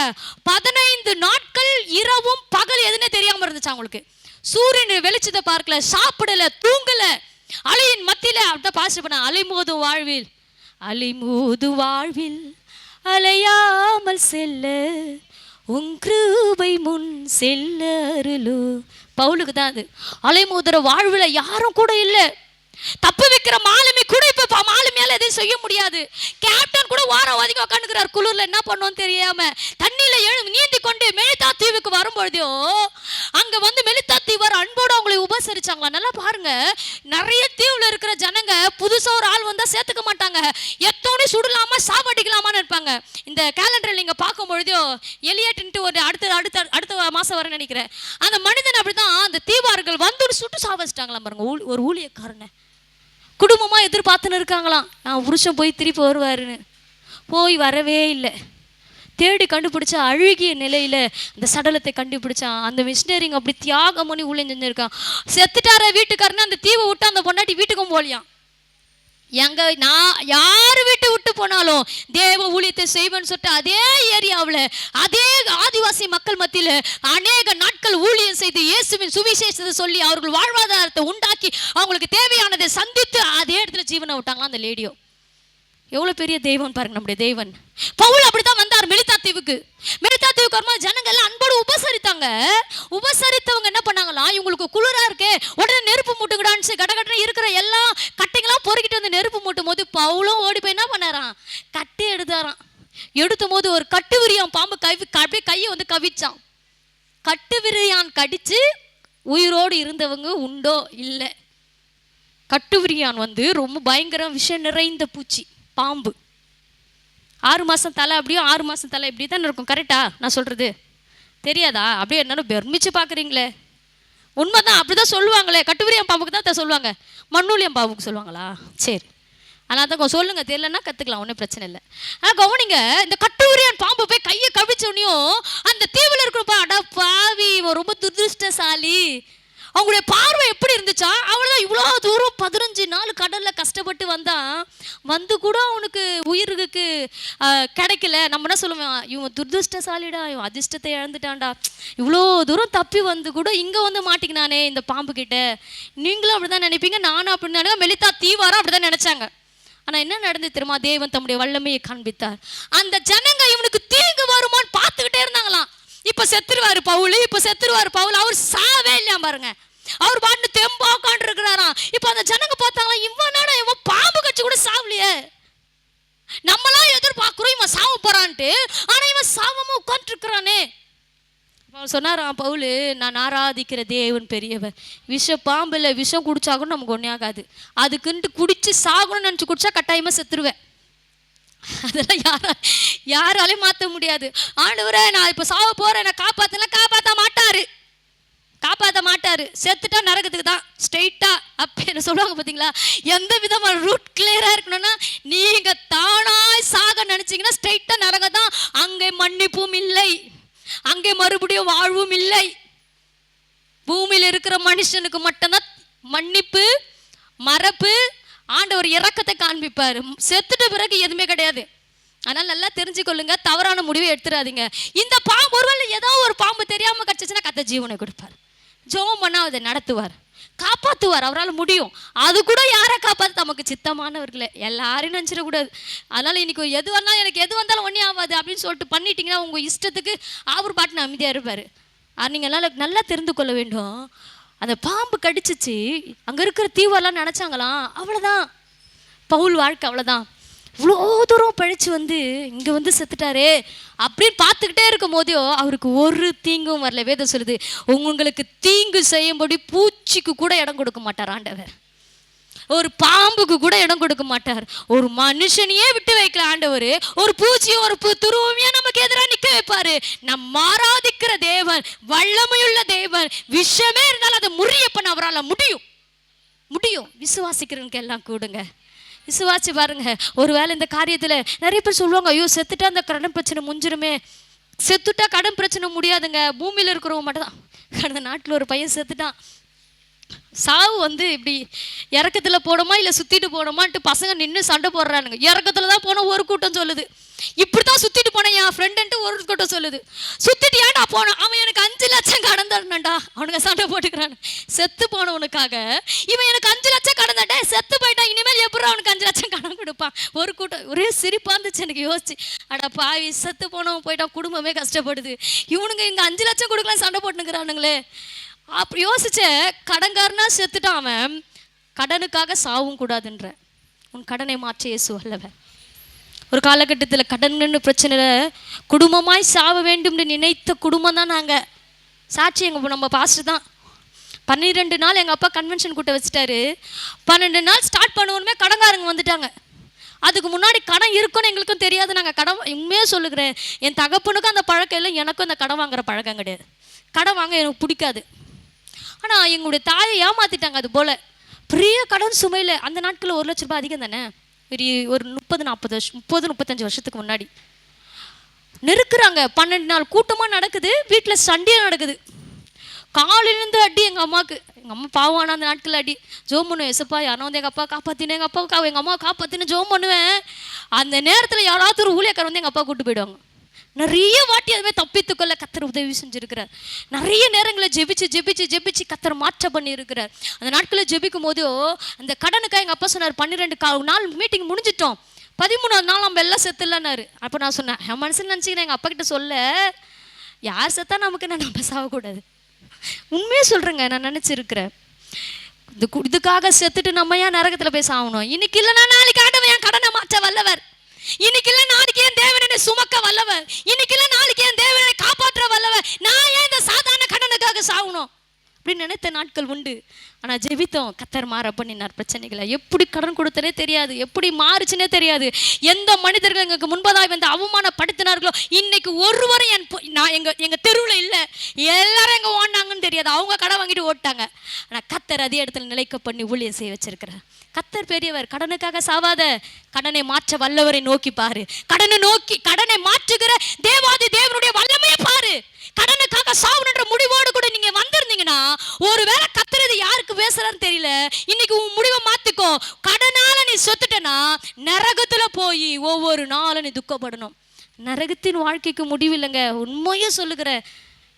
15 நாட்கள் இரவும் பகல் எதுனே தெரியாம இருந்துச்சு அவங்களுக்கு. சூரியன் வெளிச்சத்தை பார்க்கல, சாப்பிடல, தூங்கல. அலையின் மத்தியில அப்படிதான் பாஸ்டர் பண்ண, அலைமோது வாழ்வில் அலைமோது வாழ்வில் அலையாமல் செல்ல உன் கிருபை முன் செல்ல அருளு. பவுலுக்கு தான் அது. அலைமோதுற வாழ்வுல யாரும் கூட இல்லை. தப்பு வைக்கிற மாலுமி கூட இப்ப மாலுமியால எதையும் செய்ய முடியாது. கேப்டன் கூட வாரம் அதிகம் உட்காந்துக்கிறார் குளூர்ல, என்ன பண்ணுவோம் தெரியாம. தண்ணியில நீந்தி கொண்டு மெலிதா தீவுக்கு வரும்பொழுதோ அங்க வந்து மெலிதா தீவர் அன்போடு அவங்களை உபசரிச்சாங்களா. நல்லா பாருங்க, நிறைய தீவுல இருக்கிற ஜனங்க புதுசா ஒரு ஆள் வந்தா சேர்த்துக்க மாட்டாங்க. எத்தோட சுடலாமா சாவடிக்கலாமான்னு இருப்பாங்க. இந்த கேலண்டர் நீங்க பார்க்கும் பொழுதோ எலியட்டு ஒரு அடுத்த மாசம் வர நினைக்கிறேன். அந்த மனிதன் அப்படிதான் அந்த தீவார்கள் வந்து சுட்டு சாவச்சிட்டாங்களாம் பாருங்க. ஒரு ஊழியக்காரனை குடும்பமா எதிர்பார்த்துன்னு இருக்காங்களாம். நான் புருஷன் போய் திருப்பி வருவாருன்னு, போய் வரவே இல்லை. தேடி கண்டுபிடிச்ச அழுகிய நிலையில அந்த சடலத்தை கண்டுபிடிச்சான். அந்த மிஷினரிங்க அப்படி தியாகம் பண்ணி ஊழியம் செஞ்சிருக்கான். செத்துட்டார வீட்டுக்காரன்னு அந்த தீவை விட்டு அந்த பொண்டாட்டி வீட்டுக்கும் போலியாம். எங்க நான் யார் வீட்டை விட்டு போனாலும் தேவ ஊழியத்தை செய்வேன்னு சொல்லிட்டு அதே ஏரியாவில் அதே ஆதிவாசி மக்கள் மத்தியில் அநேக நாட்கள் ஊழியம் செய்து இயேசுவின் சுவிசேஷத்தை சொல்லி அவர்கள் வாழ்வாதாரத்தை உண்டாக்கி அவங்களுக்கு தேவையானதை சந்தித்து அதே இடத்துல ஜீவனை விட்டாங்களாம் அந்த லேடியோ. எவ்வளோ பெரிய தெய்வம் பாருங்க நம்முடைய தெய்வன். பவுல் அப்படித்தான் வந்தார் மெலிதா தீவுக்கு. மெலிதா தீவுக்கு வரும்போது ஜனங்கள் எல்லாம் அன்போடு உபசரித்தாங்க. உபசரித்தவங்க என்ன பண்ணாங்களா, இவங்களுக்கு குளிரா இருக்கே உடனே நெருப்பு மூட்டுக்கிடான்னு கடகடனை இருக்கிற எல்லா கட்டைங்களாம் பொறுக்கிட்டு வந்து நெருப்பு மூட்டும் போது பவுலும் ஓடி போய் என்ன பண்ணாராம், கட்டி எடுத்தாராம். எடுத்தும் போது ஒரு கட்டுவிரியான் பாம்பு அப்படியே கையை வந்து கவிச்சான். கட்டுவிரியான் கடிச்சு உயிரோடு இருந்தவங்க உண்டோ இல்லை. கட்டுவிரியான் வந்து ரொம்ப பயங்கர விஷம் நிறைந்த பூச்சி, பாம்பு. 6 மாதம் தலை அப்படியும் 6 மாதம் தலை இப்படி தானே இருக்கும். கரெக்டா நான் சொல்கிறது? தெரியாதா? அப்படியே என்னென்ன பெருமிச்சு பார்க்குறீங்களே. உண்மைதான், அப்படி தான் சொல்லுவாங்களே. கட்டுவிரியான் பாம்புக்கு தான் சொல்லுவாங்க, மண்ணூலியம் பாம்புக்கு சொல்லுவாங்களா? சரி, ஆனால் தான் சொல்லுங்கள், தெரியலன்னா கற்றுக்கலாம், ஒன்றும் பிரச்சனை இல்லை. ஆனால் கவனிங்க, இந்த கட்டுவிரியான் பாம்பு போய் கையை கவிச்சோனையும் அந்த தீவில் இருக்கிறப்பா அடா பாவி ரொம்ப துர்திருஷ்டசாலி. அவங்களுடைய பார்வை எப்படி இருந்துச்சா, அவ்வளோதான். இவ்வளோ தூரம் 15 நாள் கடலில் கஷ்டப்பட்டு வந்து கூட அவனுக்கு உயிருக்கு கிடைக்கல. நம்ம என்ன சொல்லுவோம், இவன் துர்திருஷ்டசாலிடா, இவன் அதிர்ஷ்டத்தை இழந்துட்டான்டா, இவ்வளோ தூரம் தப்பி வந்து கூட இங்கே வந்து மாட்டிக்கினானே இந்த பாம்பு கிட்ட. நீங்களும் அப்படி தான் நினைப்பீங்க, நானும் அப்படி நினைக்க. மெலிதா தீவாரம் அப்படி தான் நினச்சாங்க. ஆனால் என்ன நடந்து தெரியுமா, தேவன் தம்முடைய வல்லமையை காண்பித்தார். அந்த ஜனங்க இவனுக்கு தீங்கு வருமான்னு பார்த்துக்கிட்டே இருந்தாங்களாம். இப்ப செத்துருவாரு பவுல், அவர் சாவே இல்லையா பாருங்க. அவர் பாட்டு தெம்பா உட்காந்து இருக்கிறாராம். இப்ப அந்த ஜனங்க பார்த்தாங்களா, இவன் பாம்பு கட்சி கூட சாவலையே, நம்மளாம் எதிர்பார்க்கிறோம் இவன் சாவ போறான்ட்டு, ஆனா இவன் சாவமா உட்காந்து இருக்கிறானே. சொன்னாராம் பவுல், நான் ஆராதிக்கிற தேவன் பெரியவர். பாம்பு இல்லை, விஷம் குடிச்சாகணும் நமக்கு ஒன்றே ஆகாது. அதுக்குன்ட்டு குடிச்சு சாகணும்னு நினச்சி குடிச்சா கட்டாயமா செத்துருவேன். அதெல்லாம் யாராலையும் மாற்ற முடியாது. ஆண்டவரே நான் இப்போ சாவ போறேன், நான் காப்பாற்ற மாட்டாரு. செத்துட்டா நரகத்துக்கு தான் ஸ்ட்ரெயிட்டா அப்படின்னு சொல்லுவாங்க பார்த்தீங்களா. எந்த விதமான ரூட் கிளியரா இருக்கணும்னா, நீங்க தானாய் சாக நினைச்சீங்கன்னா ஸ்ட்ரெயிட்டா நரகம் தான். அங்கே மன்னிப்பும் இல்லை, அங்கே மறுபடியும் வாழ்வும் இல்லை. பூமியில் இருக்கிற மனுஷனுக்கு மட்டும்தான் மன்னிப்பு, மறப்பு, ஆண்டவர் இரக்கத்தை காண்பிப்பார். செத்துட்ட பிறகு எதுவுமே கிடையாது. அதனால நல்லா தெரிஞ்சுக்கொள்ளுங்க, தவறான முடிவை எடுத்துடாதீங்க. இந்த பாம்பு ஒருவேளை ஏதோ ஒரு பாம்பு தெரியாம கடிச்சிச்சுன்னா கத்த ஜீவனை கொடுப்பார். ஜெபம் பண்ணா அதை நடத்துவார், காப்பாற்றுவார். அவரால் முடியும். அது கூட யாரை காப்பாற்ற? நமக்கு சித்தமானவர்களே. எல்லாரையும் நினச்சிடக்கூடாது. அதனால் இன்னைக்கு எது வந்தாலும் எனக்கு எது வந்தாலும் ஒன்றே ஆகாது அப்படின்னு சொல்லிட்டு பண்ணிட்டீங்கன்னா உங்கள் இஷ்டத்துக்கு அவர் பாட்டுன்னு அமைதியாக இருப்பார். நீங்கள் நல்லா தெரிந்து கொள்ள வேண்டும். அந்த பாம்பு கடிச்சிச்சு, அங்கே இருக்கிற தீவெல்லாம் நினச்சாங்களாம் அவ்வளோதான், பவுல் வாழ்க்கை அவ்வளோதான், இவ்வளோ தூரம் பழிச்சு வந்து இங்கே வந்து செத்துட்டாரே அப்படின்னு பார்த்துக்கிட்டே இருக்கும் போதோ அவருக்கு ஒரு தீங்கும் வரல. வேதம் சொல்லுது, உங்களுக்கு தீங்கு செய்யும்படி பூச்சிக்கு கூட இடம் கொடுக்க மாட்டார் ஆண்டவர். ஒரு பாம்புக்கு கூட இடம் கொடுக்க மாட்டார். ஒரு மனுஷனையே விட்டு வைக்கல ஆண்டவர், ஒரு பூச்சியும் ஒரு துருவமையா நமக்கு எதிராக நிற்க வைப்பாரு. நம்ம ஆராதிக்கிற தேவன் வல்லமையுள்ள தேவன். விஷமே இருந்தாலும் அதை முறிய பண்ண அவரால் முடியும். விசுவாசிக்கிறவனுக்கு எல்லாம் கூடுங்க. விசுவாசி பாருங்க. ஒருவேளை இந்த காரியத்தில் நிறைய பேர் சொல்லுவாங்க, ஐயோ செத்துட்டா அந்த கடன் பிரச்சனை முடிஞ்சிருமே. செத்துட்டா கடன் பிரச்சனை முடியாதுங்க, பூமியில் இருக்கிறவங்க மட்டும் தான். கடந்த நாட்டில் ஒரு பையன் செத்துட்டான். சாவு வந்து இப்படி இறக்கத்தில் போனோமா இல்லை சுற்றிட்டு போனோமான்ட்டு பசங்க நின்று சண்டை போடுறானுங்க. இறக்கத்தில் தான் போனோம் ஒரு கூட்டம் சொல்லுது, இப்படி தான் சுற்றிட்டு போனேன் என் ஃப்ரெண்டுன்ட்டு ஒரு கூட்டம் சொல்லுது. சுற்றிட்டு ஏன்டா போனோம், அவன் எனக்கு 5 லட்சம் கடன் தரணும்டா. அவனுங்க சண்டை போட்டுக்கிறானு. செத்து போனவனுக்காக இவன் எனக்கு 5 லட்சம் கடன் தட்டா, செத்து போயிட்டான், இனிமேல் எப்படி அவனுக்கு 5 லட்சம் கடன் கொடுப்பான். ஒரு கூட்டம் ஒரே சிரிப்பாக இருந்துச்சு எனக்கு. யோசிச்சு, அடா பாவி, செத்து போனவன் போயிட்டான், குடும்பமே கஷ்டப்படுது, இவனுங்க இங்கே 5 லட்சம் கொடுக்கலாம் சண்டை போட்டுக்கிறானுங்களே. அப்படி யோசிச்ச, கடன்காரனா செத்துட்டான் அவன், கடனுக்காக சாவும் கூடாதுன்ற. உன் கடனை மாற்ற இயேசு வல்லவர். ஒரு காலகட்டத்தில் கடன்னு பிரச்சனையில் குடும்பமாய் சாவ வேண்டும்னு நினைத்த குடும்பம் தான் நாங்கள். சாட்சி எங்கள் நம்ம பாஸ்டர் தான். 12 நாள் எங்கள் அப்பா கன்வென்ஷன் கூட்ட வச்சுட்டாரு. 12 நாள் ஸ்டார்ட் பண்ணுவோமே கடன்காரங்க வந்துட்டாங்க. அதுக்கு முன்னாடி கடன் இருக்குன்னு எங்களுக்கும் தெரியாது. நாங்கள் கடன், உண்மையே சொல்லுகிறேன், என் தகப்பனுக்கும் அந்த பழக்கம் இல்லை, எனக்கும் அந்த கடன் வாங்குற பழக்கம் கிடையாது. கடன் வாங்க எனக்கு பிடிக்காது. ஆனால் எங்களுடைய தாயை ஏமாற்றிட்டாங்க. அது போல் பெரிய கடன் சுமையில். அந்த நாட்களில் 1 லட்ச ரூபாய் அதிகம் தானே. ஒரு 30-35 வருஷத்துக்கு முன்னாடி நெருக்குறாங்க. 12 நாள் கூட்டமாக நடக்குது, வீட்டில் சண்டையாக நடக்குது. காலிலிருந்து அடி எங்கள் அம்மாவுக்கு. எங்கள் அம்மா பாவானா அந்த நாட்களில் அடி. ஜோம் பண்ணுவேன், எசப்பா யாரோ வந்து எங்கள் அப்பா காப்பாற்றினேன், எங்கள் அப்பாவுக்கு எங்கள் அம்மாவை காப்பாற்றினு ஜோம் பண்ணுவேன். அந்த நேரத்தில் யாராவது ஒரு ஊழியக்காரர் வந்து எங்கள் அப்பா கூப்பிட்டு போயிடுவாங்க. நிறைய வாட்டி அதுமாதிரி தப்பித்துக்கொள்ள கத்தர் உதவி செஞ்சுருக்கிறார். நிறைய நேரங்களில் ஜெபிச்சு கத்தர் மாற்ற பண்ணி இருக்கிறார். அந்த நாட்களில் ஜெபிக்கும் போதோ அந்த கடனுக்காக எங்கள் அப்பா சொன்னார், 12 நாள் மீட்டிங் முடிஞ்சிட்டோம், 13ஆவது நாள் நம்ம எல்லாம் செத்துலன்னாரு. அப்போ நான் சொன்னேன், என் மனசில் நினச்சிக்கிறேன், எங்கள் அப்பா கிட்ட சொல்ல, யார் செத்தா நமக்கு நம்ம சாகக்கூடாது. உண்மையே சொல்கிறேங்க, நான் நினச்சிருக்கிறேன். இதுக்காக செத்துட்டு நம்ம ஏன் நரகத்தில் போய் சாகணும்? இன்னைக்கு இல்லைன்னா நாளைக்கு ஆண்டவன் என் கடனை மாற்ற வல்லவர். இன்னைக்கு இல்ல நாளைக்கு என் தேவனை சுமக்க வல்லவர். இன்னைக்கு இல்ல நாளைக்கு என் தேவனை காப்பாற்ற வல்லவர். நான் ஏன் இந்த சாதாரண கடனுக்காக சாகணும் அப்படின்னு நினைத்த நாட்கள் உண்டு. ஆனா ஜெபித்தோம், கத்தர் மாற பண்ணினார் பிரச்சனைகளை. எப்படி கடன் கொடுத்தனே தெரியாது, எப்படி மாறுச்சுன்னே தெரியாது. எந்த மனிதர்கள் எங்களுக்கு முன்பதாக வந்து அவமானப்படுத்தினார்களோ இன்னைக்கு ஒருவரும் எங்க தெருவில் இல்லை. எல்லாரும் எங்க ஓடினாங்கன்னு தெரியாது. அவங்க கடை வாங்கிட்டு ஓட்டாங்க. ஆனா கத்தர் அதே இடத்துல நிலைக்க பண்ணி ஊழியம் செய்ய வச்சிருக்கிறார். கத்தர் பெரியவர். கடனுக்காக சாவாத, கடனை மாற்ற வல்லவரை நோக்கி பாரு. கடனை மாற்றுகிற தேவாதி தேவனுடைய வல்லமையை பாரு. கடனுக்காக சாவுன்ற முடிவோடு கூட நீங்க வந்திருந்தீங்கன்னா, ஒருவேளை கத்துறது யாருக்கு பேசுறான்னு தெரியல, இன்னைக்கு உன் முடிவை மாத்திக்கோ. கடனால நீ சொத்துட்டனா நரகத்துல போய் ஒவ்வொரு நாளும் நீ துக்கப்படணும். நரகத்தின் வாழ்க்கைக்கு முடிவு இல்லைங்க, உண்மையே சொல்லுகிறேன்.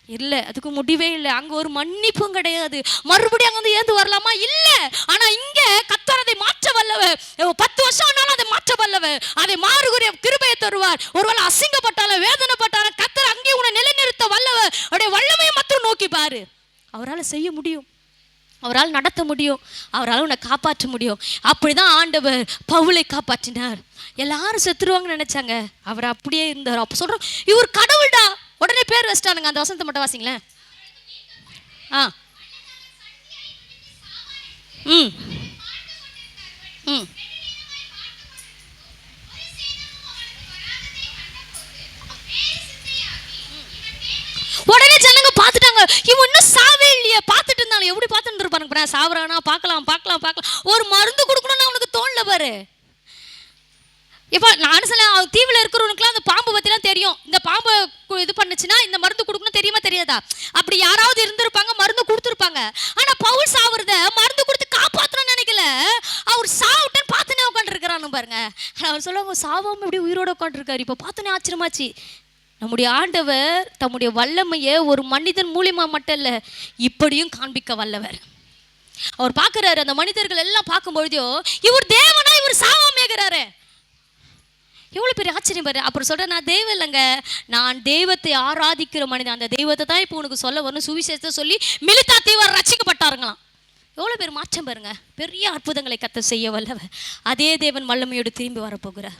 இல்லை, அதுக்கு முடிவே இல்லை. அங்க ஒரு மன்னிப்பும் கிடையாது. மறுபடியும் அங்க வந்து ஏந்து வரலாமா? இல்லை. ஆனா இங்க கத்தர் அதை மாற்ற வல்லவர். 10 வருஷம் ஆனாலும் அதை மாற்ற வல்லவர். அதை மாறுகிற கிருபையை தருவார். ஒருவேளை அசிங்கப்பட்டாலும் வேதனைப்பட்டாலும் கத்தர் அங்கே உன்னை நிலைநிறுத்த வல்லவர். அவருடைய வல்லமையை மட்டும் நோக்கி பாரு. அவரால் செய்ய முடியும், அவரால் நடத்த முடியும், அவரால் உன்னை காப்பாற்ற முடியும். அப்படிதான் ஆண்டவர் பவுலை காப்பாற்றினார். எல்லாரும் செத்துருவாங்கன்னு நினைச்சாங்க, அவர் அப்படியே இருந்தார். அப்ப சொல்றோம், இவர் கடவுள்டா. உடனே பேர் வச்சிட்டானுங்க. அந்த வசனத்தை மட்டும் வாசிங்களேன். உடனே ஜனங்க பார்த்துட்டாங்க, இவன் இன்னும் சாவே இல்லையே. பார்த்துட்டு இருந்தாலும் எப்படி பார்த்துட்டு இருப்பானுங்க, சாவரானா பார்க்கலாம். ஒரு மருந்து கொடுக்கணும்னு அவனுக்கு தோணல பாரு. இப்போ நான் சொல்ல, தீவில் இருக்கிறவனுக்குலாம் அந்த பாம்பு பற்றிலாம் தெரியும். இந்த பாம்பு இது பண்ணுச்சுன்னா இந்த மருந்து கொடுக்கணும், தெரியுமா தெரியாதா? அப்படி யாராவது இருந்திருப்பாங்க, மருந்து கொடுத்துருப்பாங்க. ஆனால் பவுல் சாவுறத மருந்து கொடுத்து காப்பாற்றணும்னு நினைக்கல. அவர் சொல்லுவாங்க, சாவாமல் இப்படி உயிரோட உட்காந்துருக்காரு. இப்போ பார்த்தோன்னே ஆச்சரியமாச்சு. நம்முடைய ஆண்டவர் தம்முடைய வல்லமையை ஒரு மனிதன் மூலியமா மட்டும் இல்லை, இப்படியும் காண்பிக்க வல்லவர். அவர் பார்க்குறாரு, அந்த மனிதர்கள் எல்லாம் பார்க்கும்பொழுதோ இவர் தேவனா, இவர் சாவாமேகிறாரு. எவ்வளோ பெரிய ஆச்சரியம் பாரு. அப்புறம் சொல்கிறேன், நான் தெய்வம் இல்லைங்க, நான் தெய்வத்தை ஆராதிக்கிற மனிதன். அந்த தெய்வத்தை தான் இப்போ உனக்கு சொல்ல வரணும். சுவிசேஷத்தை சொல்லி மிலித்தா தீவர் ரட்சிக்கப்பட்டாருங்களாம். எவ்வளோ பேர் மாற்றம் பாருங்க. பெரிய அற்புதங்களை கர்த்தர் செய்ய வல்லவர். அதே தேவன் வல்லமையோடு திரும்பி வரப்போகிறார்.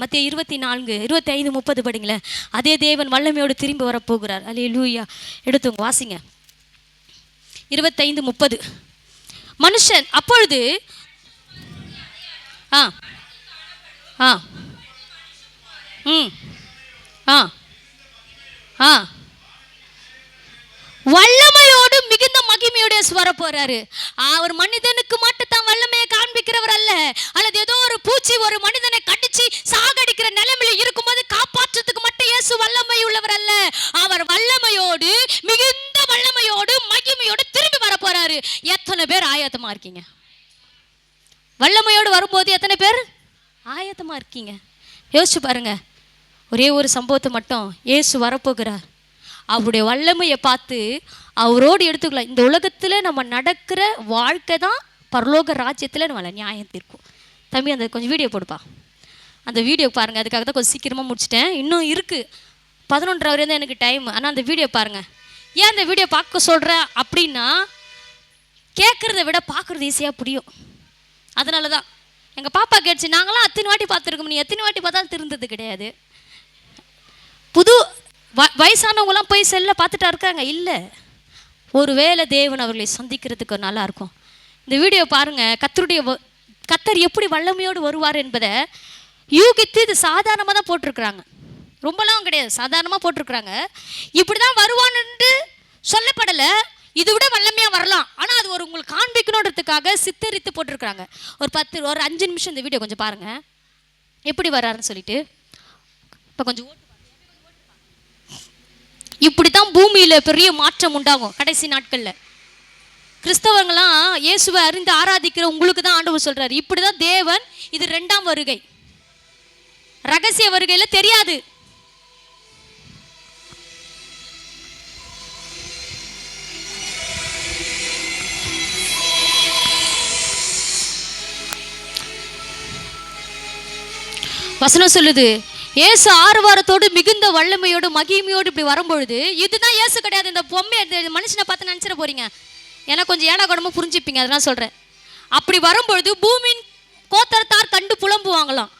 மத்திய 24, 25, 30 படிங்களேன். அதே தேவன் வல்லமையோடு திரும்பி வரப்போகிறார். அல்லேலூயா. எடுத்துங்க வாசிங்க. 25, 30. மனுஷன் அப்பொழுது ஆ ஆ ம் ஆ ஆ வல்லமையோடு மிகுந்த மகிமையோட வர போறாரு. அவர் மனிதனுக்கு மட்டும் தான் வல்லமையை காண்பிக்கிறவர் அல்ல, அல்லது ஏதோ ஒரு பூச்சி ஒரு மனிதனை கடிச்சு சாகடிக்கிற நிலைமையில இருக்கும்போது காப்பாற்றுறதுக்கு மட்டும் இயேசு வல்லமை உள்ளவர் அல்ல. அவர் வல்லமையோடு மிகுந்த வல்லமையோடு மகிமையோடு திரும்பி வர போறாரு. எத்தனை பேர் ஆயத்தமா இருக்கீங்க? வல்லமையோடு வரும்போது எத்தனை பேர் ஆயத்தமா இருக்கீங்க? யோசிச்சு பாருங்க. ஒரே ஒரு சம்பவத்தை மட்டும், இயேசு வரப்போகிறார். அவருடைய வல்லமையை பார்த்து அவரோடு எடுத்துக்கலாம். இந்த உலகத்தில் நம்ம நடக்கிற வாழ்க்கை தான் பரலோக ராஜ்யத்தில் நம்மளை நியாயம் தீர்க்கும். தம்பி, அந்த கொஞ்சம் வீடியோ போடுப்பா. அந்த வீடியோ பாருங்கள். அதுக்காக தான் கொஞ்சம் சீக்கிரமாக முடிச்சிட்டேன். இன்னும் இருக்குது, 11:30 வரையும் தான் எனக்கு டைம். ஆனால் அந்த வீடியோ பாருங்கள். ஏன் அந்த வீடியோ பார்க்க சொல்கிறேன் அப்படின்னா, கேட்குறத விட பார்க்குறது ஈஸியாக புரியும். அதனால தான் எங்கள் பாப்பா கேட்டுச்சு, நாங்களாம் அத்தனை வாட்டி பார்த்துருக்கோம், நீ எத்தனை வாட்டி பார்த்தாலும் திருந்தது கிடையாது. புது வயசானவங்களாம் போய் செல்ல பார்த்துட்டா இருக்காங்க. இல்லை, ஒரு வேளை தேவன் அவர்களை சந்திக்கிறதுக்கு நல்லா இருக்கும். இந்த வீடியோ பாருங்கள். கர்த்தர் எப்படி வல்லமையோடு வருவார் என்பதை யூகித்து இது சாதாரணமாக தான் போட்டிருக்கிறாங்க. ரொம்பலாம் கிடையாது, சாதாரணமாக போட்டிருக்கிறாங்க. இப்படி தான் வருவான்னு சொல்லப்படலை, இது விட வல்லமையாக வரலாம். ஆனால் அது ஒரு உங்களுக்கு காண்பிக்கணுன்றதுக்காக சித்தரித்து போட்டிருக்கிறாங்க. ஒரு 5 நிமிஷம் இந்த வீடியோ கொஞ்சம் பாருங்கள், எப்படி வர்றாருன்னு சொல்லிட்டு. இப்போ கொஞ்சம் இப்படி தான் பூமியில் பெரிய மாற்றம் உண்டாகும் கடைசி நாட்களில். கிறிஸ்தவங்களாம் இயேசுவை அறிந்து ஆராதிக்கிற உங்களுக்கு தான் ஆண்டவர் சொல்கிறார், இப்படி தான் தேவன், இது 2ஆம் வருகை, ரகசிய வருகையில் தெரியாது. வசனம் சொல்லுது, இயேசு ஆரவாரத்தோடு மிகுந்த வல்லமையோடு மகிமையோடு இப்படி வரும்பொழுது, இதுதான் இயேசு கிடையாது. இந்த பொம்மை மனுஷனை பார்த்து நினச்சிட போறீங்க. ஏன்னா கொஞ்சம் ஏடா குடமாக புரிஞ்சுப்பீங்க, அதெல்லாம் சொல்கிறேன். அப்படி வரும்பொழுது பூமியின் கோத்தரத்தார் கண்டு புலம்புவாங்களாம்.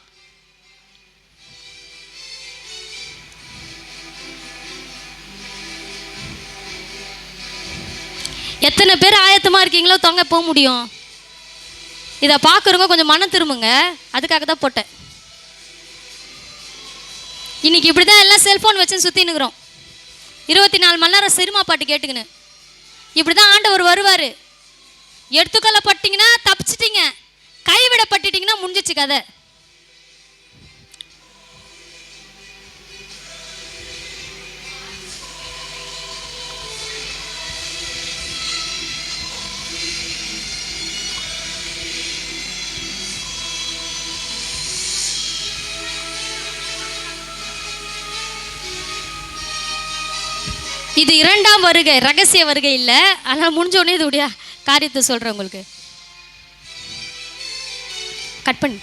எத்தனை பேர் ஆயத்தமாக இருக்கீங்களோ தொங்க போக முடியும்? இதை பார்க்குறவங்க கொஞ்சம் மனம் திரும்புங்க, அதுக்காக தான் போட்டேன். இன்னைக்கு இப்படி தான் எல்லாம் செல்ஃபோன் வச்சு சுற்றினுக்கிறோம். 24 மணி நேரம் சினிமா பாட்டு கேட்டுக்கின்னு இப்படி தான் ஆண்டவர் வருவார். எடுத்துக்கொள்ளப்பட்டீங்கன்னா தப்பிச்சிட்டிங்க, கைவிடப்பட்டுட்டிங்கன்னா முடிஞ்சிச்சு கதை. இது 2ஆம் வருகை, ரகசிய வருகை இல்லை. அதனால் முடிஞ்சோடனே இதோடைய காரியத்தை சொல்கிறேன் உங்களுக்கு. கட் பண்ணி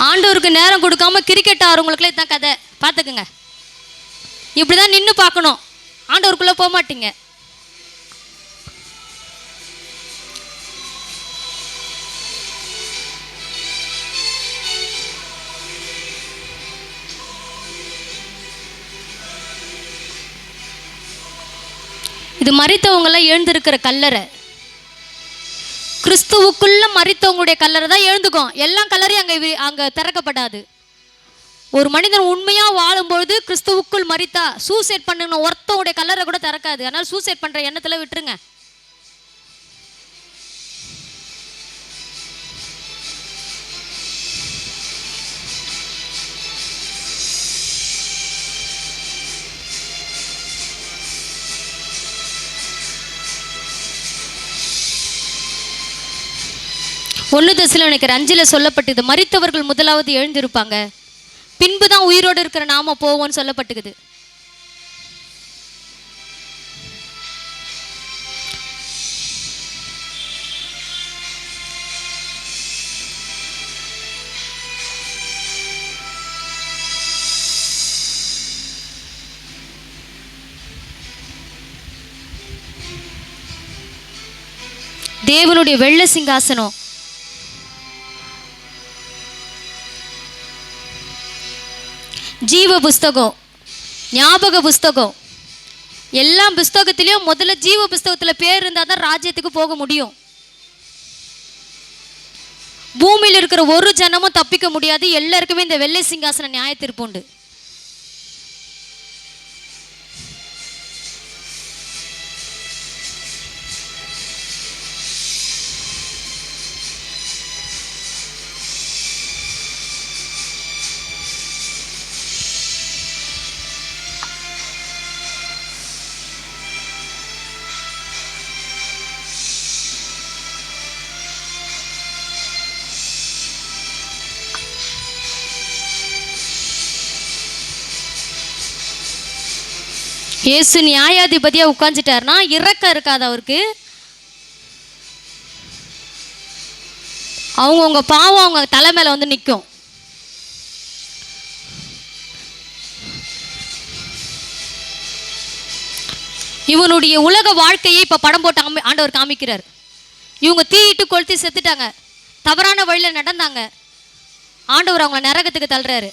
ஆண்டவருக்கு நேரம் கொடுக்காம கிரிக்கெட் ஆடுறவங்களுக்குலாம் இதுதான் கதை. பார்த்துக்குங்க. இப்படி தான் நின்று பார்க்கணும், ஆண்டவருக்குள்ளே போக மாட்டீங்க. இது மரித்தவங்களாம் எழுந்திருக்கிற கல்லறை. கிறிஸ்துவுக்குள்ள மரித்தவங்களுடைய கல்லறை தான் எழுந்துக்கும். எல்லாம் கல்லறையும் அங்கே திறக்கப்படாது. ஒரு மனிதன் உண்மையாக வாழும்பொழுது கிறிஸ்துவுக்குள் மரித்தா சூசைட் பண்ணணும், ஒருத்தவுடைய கல்லறை கூட திறக்காது. அதனால் சூசைட் பண்ணுற எண்ணத்தில் விட்டுருங்க. 1 தெசலோனிக்கர் 5 சொல்லப்பட்டது, மரித்தவர்கள் முதலாவது எழுந்திருப்பாங்க, பின்புதான் உயிரோடு இருக்கிற நாம போவோம்னு சொல்லப்பட்டுக்குது. தேவனுடைய வெள்ளை சிங்காசனம், ஜீவ புஸ்தகம், ஞாபக புஸ்தகம், எல்லா புஸ்தகத்திலையும் முதல்ல ஜீவ புஸ்தகத்தில் பேர் இருந்தால் தான் ராஜ்யத்துக்கு போக முடியும். பூமியில் இருக்கிற ஒரு ஜனமும் தப்பிக்க முடியாது. எல்லாருக்குமே இந்த வெள்ளை சிங்காசன நியாய தீர்ப்பு உண்டு. இயேசு நியாயாதிபதியா உட்கார்ந்துட்டாருன்னா இறக்கம் இருக்காது அவருக்கு. அவங்கவுங்க பாவம் அவங்க தலை மேல வந்து நிற்கும். இவனுடைய உலக வாழ்க்கையை இப்ப படம் போட்டு ஆண்டவர் காமிக்கிறார். இவங்க தீயிட்டு கொளுத்தி செத்துட்டாங்க, தவறான வழியில நடந்தாங்க, ஆண்டவர் அவங்கள நரகத்துக்கு தள்ளுறாரு.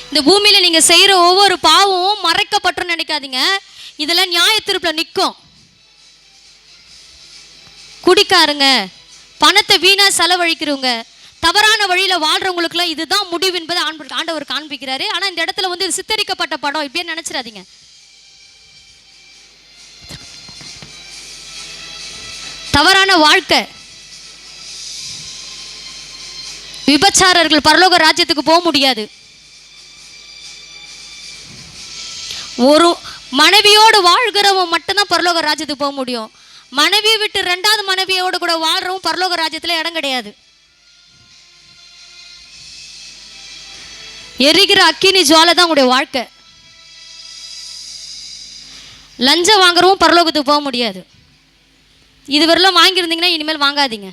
இந்த பூமியில நீங்க செய்யற ஒவ்வொரு பாவமும் மறைக்கப்பட்டு நினைக்காதீங்க, இதெல்லாம் நியாய தீர்ப்புல நிற்கும். குடிக்காருங்க, பணத்தை வீணா செலவழிக்கிறவங்க, தவறான வழியில வாழ்றவங்களுக்குலாம் இதுதான் முடிவு என்பதை ஆண்டவர் காண்பிக்கிறாரு. ஆனா இந்த இடத்துல வந்து சித்தரிக்கப்பட்ட படம் இப்படியே நினைச்சிடாதீங்க. தவறான வாழ்க்கை, விபச்சாரர்கள் பரலோக ராஜ்யத்துக்கு போக முடியாது. ஒரு மனைவியோடு வாழ்கிறவன் மட்டும்தான் பரலோக ராஜ்யத்துக்கு போக முடியும். மனைவியை விட்டு 2வது மனைவியோடு கூட வாழ்றவன் பரலோக ராஜ்யத்தில் இடம் கிடையாது. எரிகிற அக்கினி ஜுவாலை தான் உங்களுடைய வாழ்க்கை. லஞ்சம் வாங்குறவும் பரலோகத்துக்கு போக முடியாது. இதுவரையிலும் வாங்கியிருந்தீங்கன்னா இனிமேல் வாங்காதீங்க.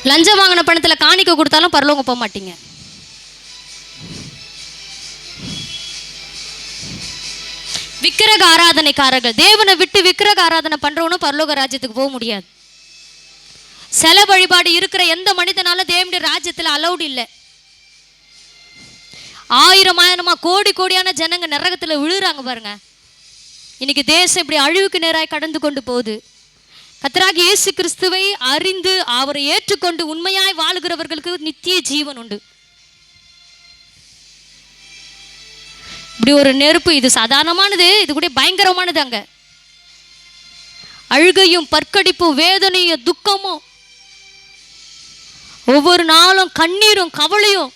லஞ்சம் வாங்கின பணத்தில் காணிக்க கொடுத்தாலும் பரலோகம் போக மாட்டீங்க. விக்கிரக ஆராதனைக்காரர்கள், தேவனை விட்டு விக்கிரக ஆராதனை பண்றவனும் பரலோக ராஜ்யத்துக்கு போக முடியாது. செல வழிபாடு இருக்கிற எந்த மனிதனாலும் தேவனுடைய ராஜ்யத்தில் அலௌட் இல்லை. ஆயிரமா கோடி கோடியான ஜனங்க நரகத்தில் விழுறாங்க பாருங்க. இன்னைக்கு தேசம் இப்படி அழிவுக்கு நேராய் கடந்து கொண்டு போகுது. கர்த்தராகிய இயேசு கிறிஸ்துவை அறிந்து அவரை ஏற்றுக்கொண்டு உண்மையாய் வாழுகிறவர்களுக்கு நித்திய ஜீவன் உண்டு. இப்படி ஒரு நெருப்பு, இது சாதாரணமானது, இது கூட பயங்கரமானது. அங்க அழுகையும் பற்கடிப்பும் வேதனையும் துக்கமும், ஒவ்வொரு நாளும் கண்ணீரும் கவலையும்.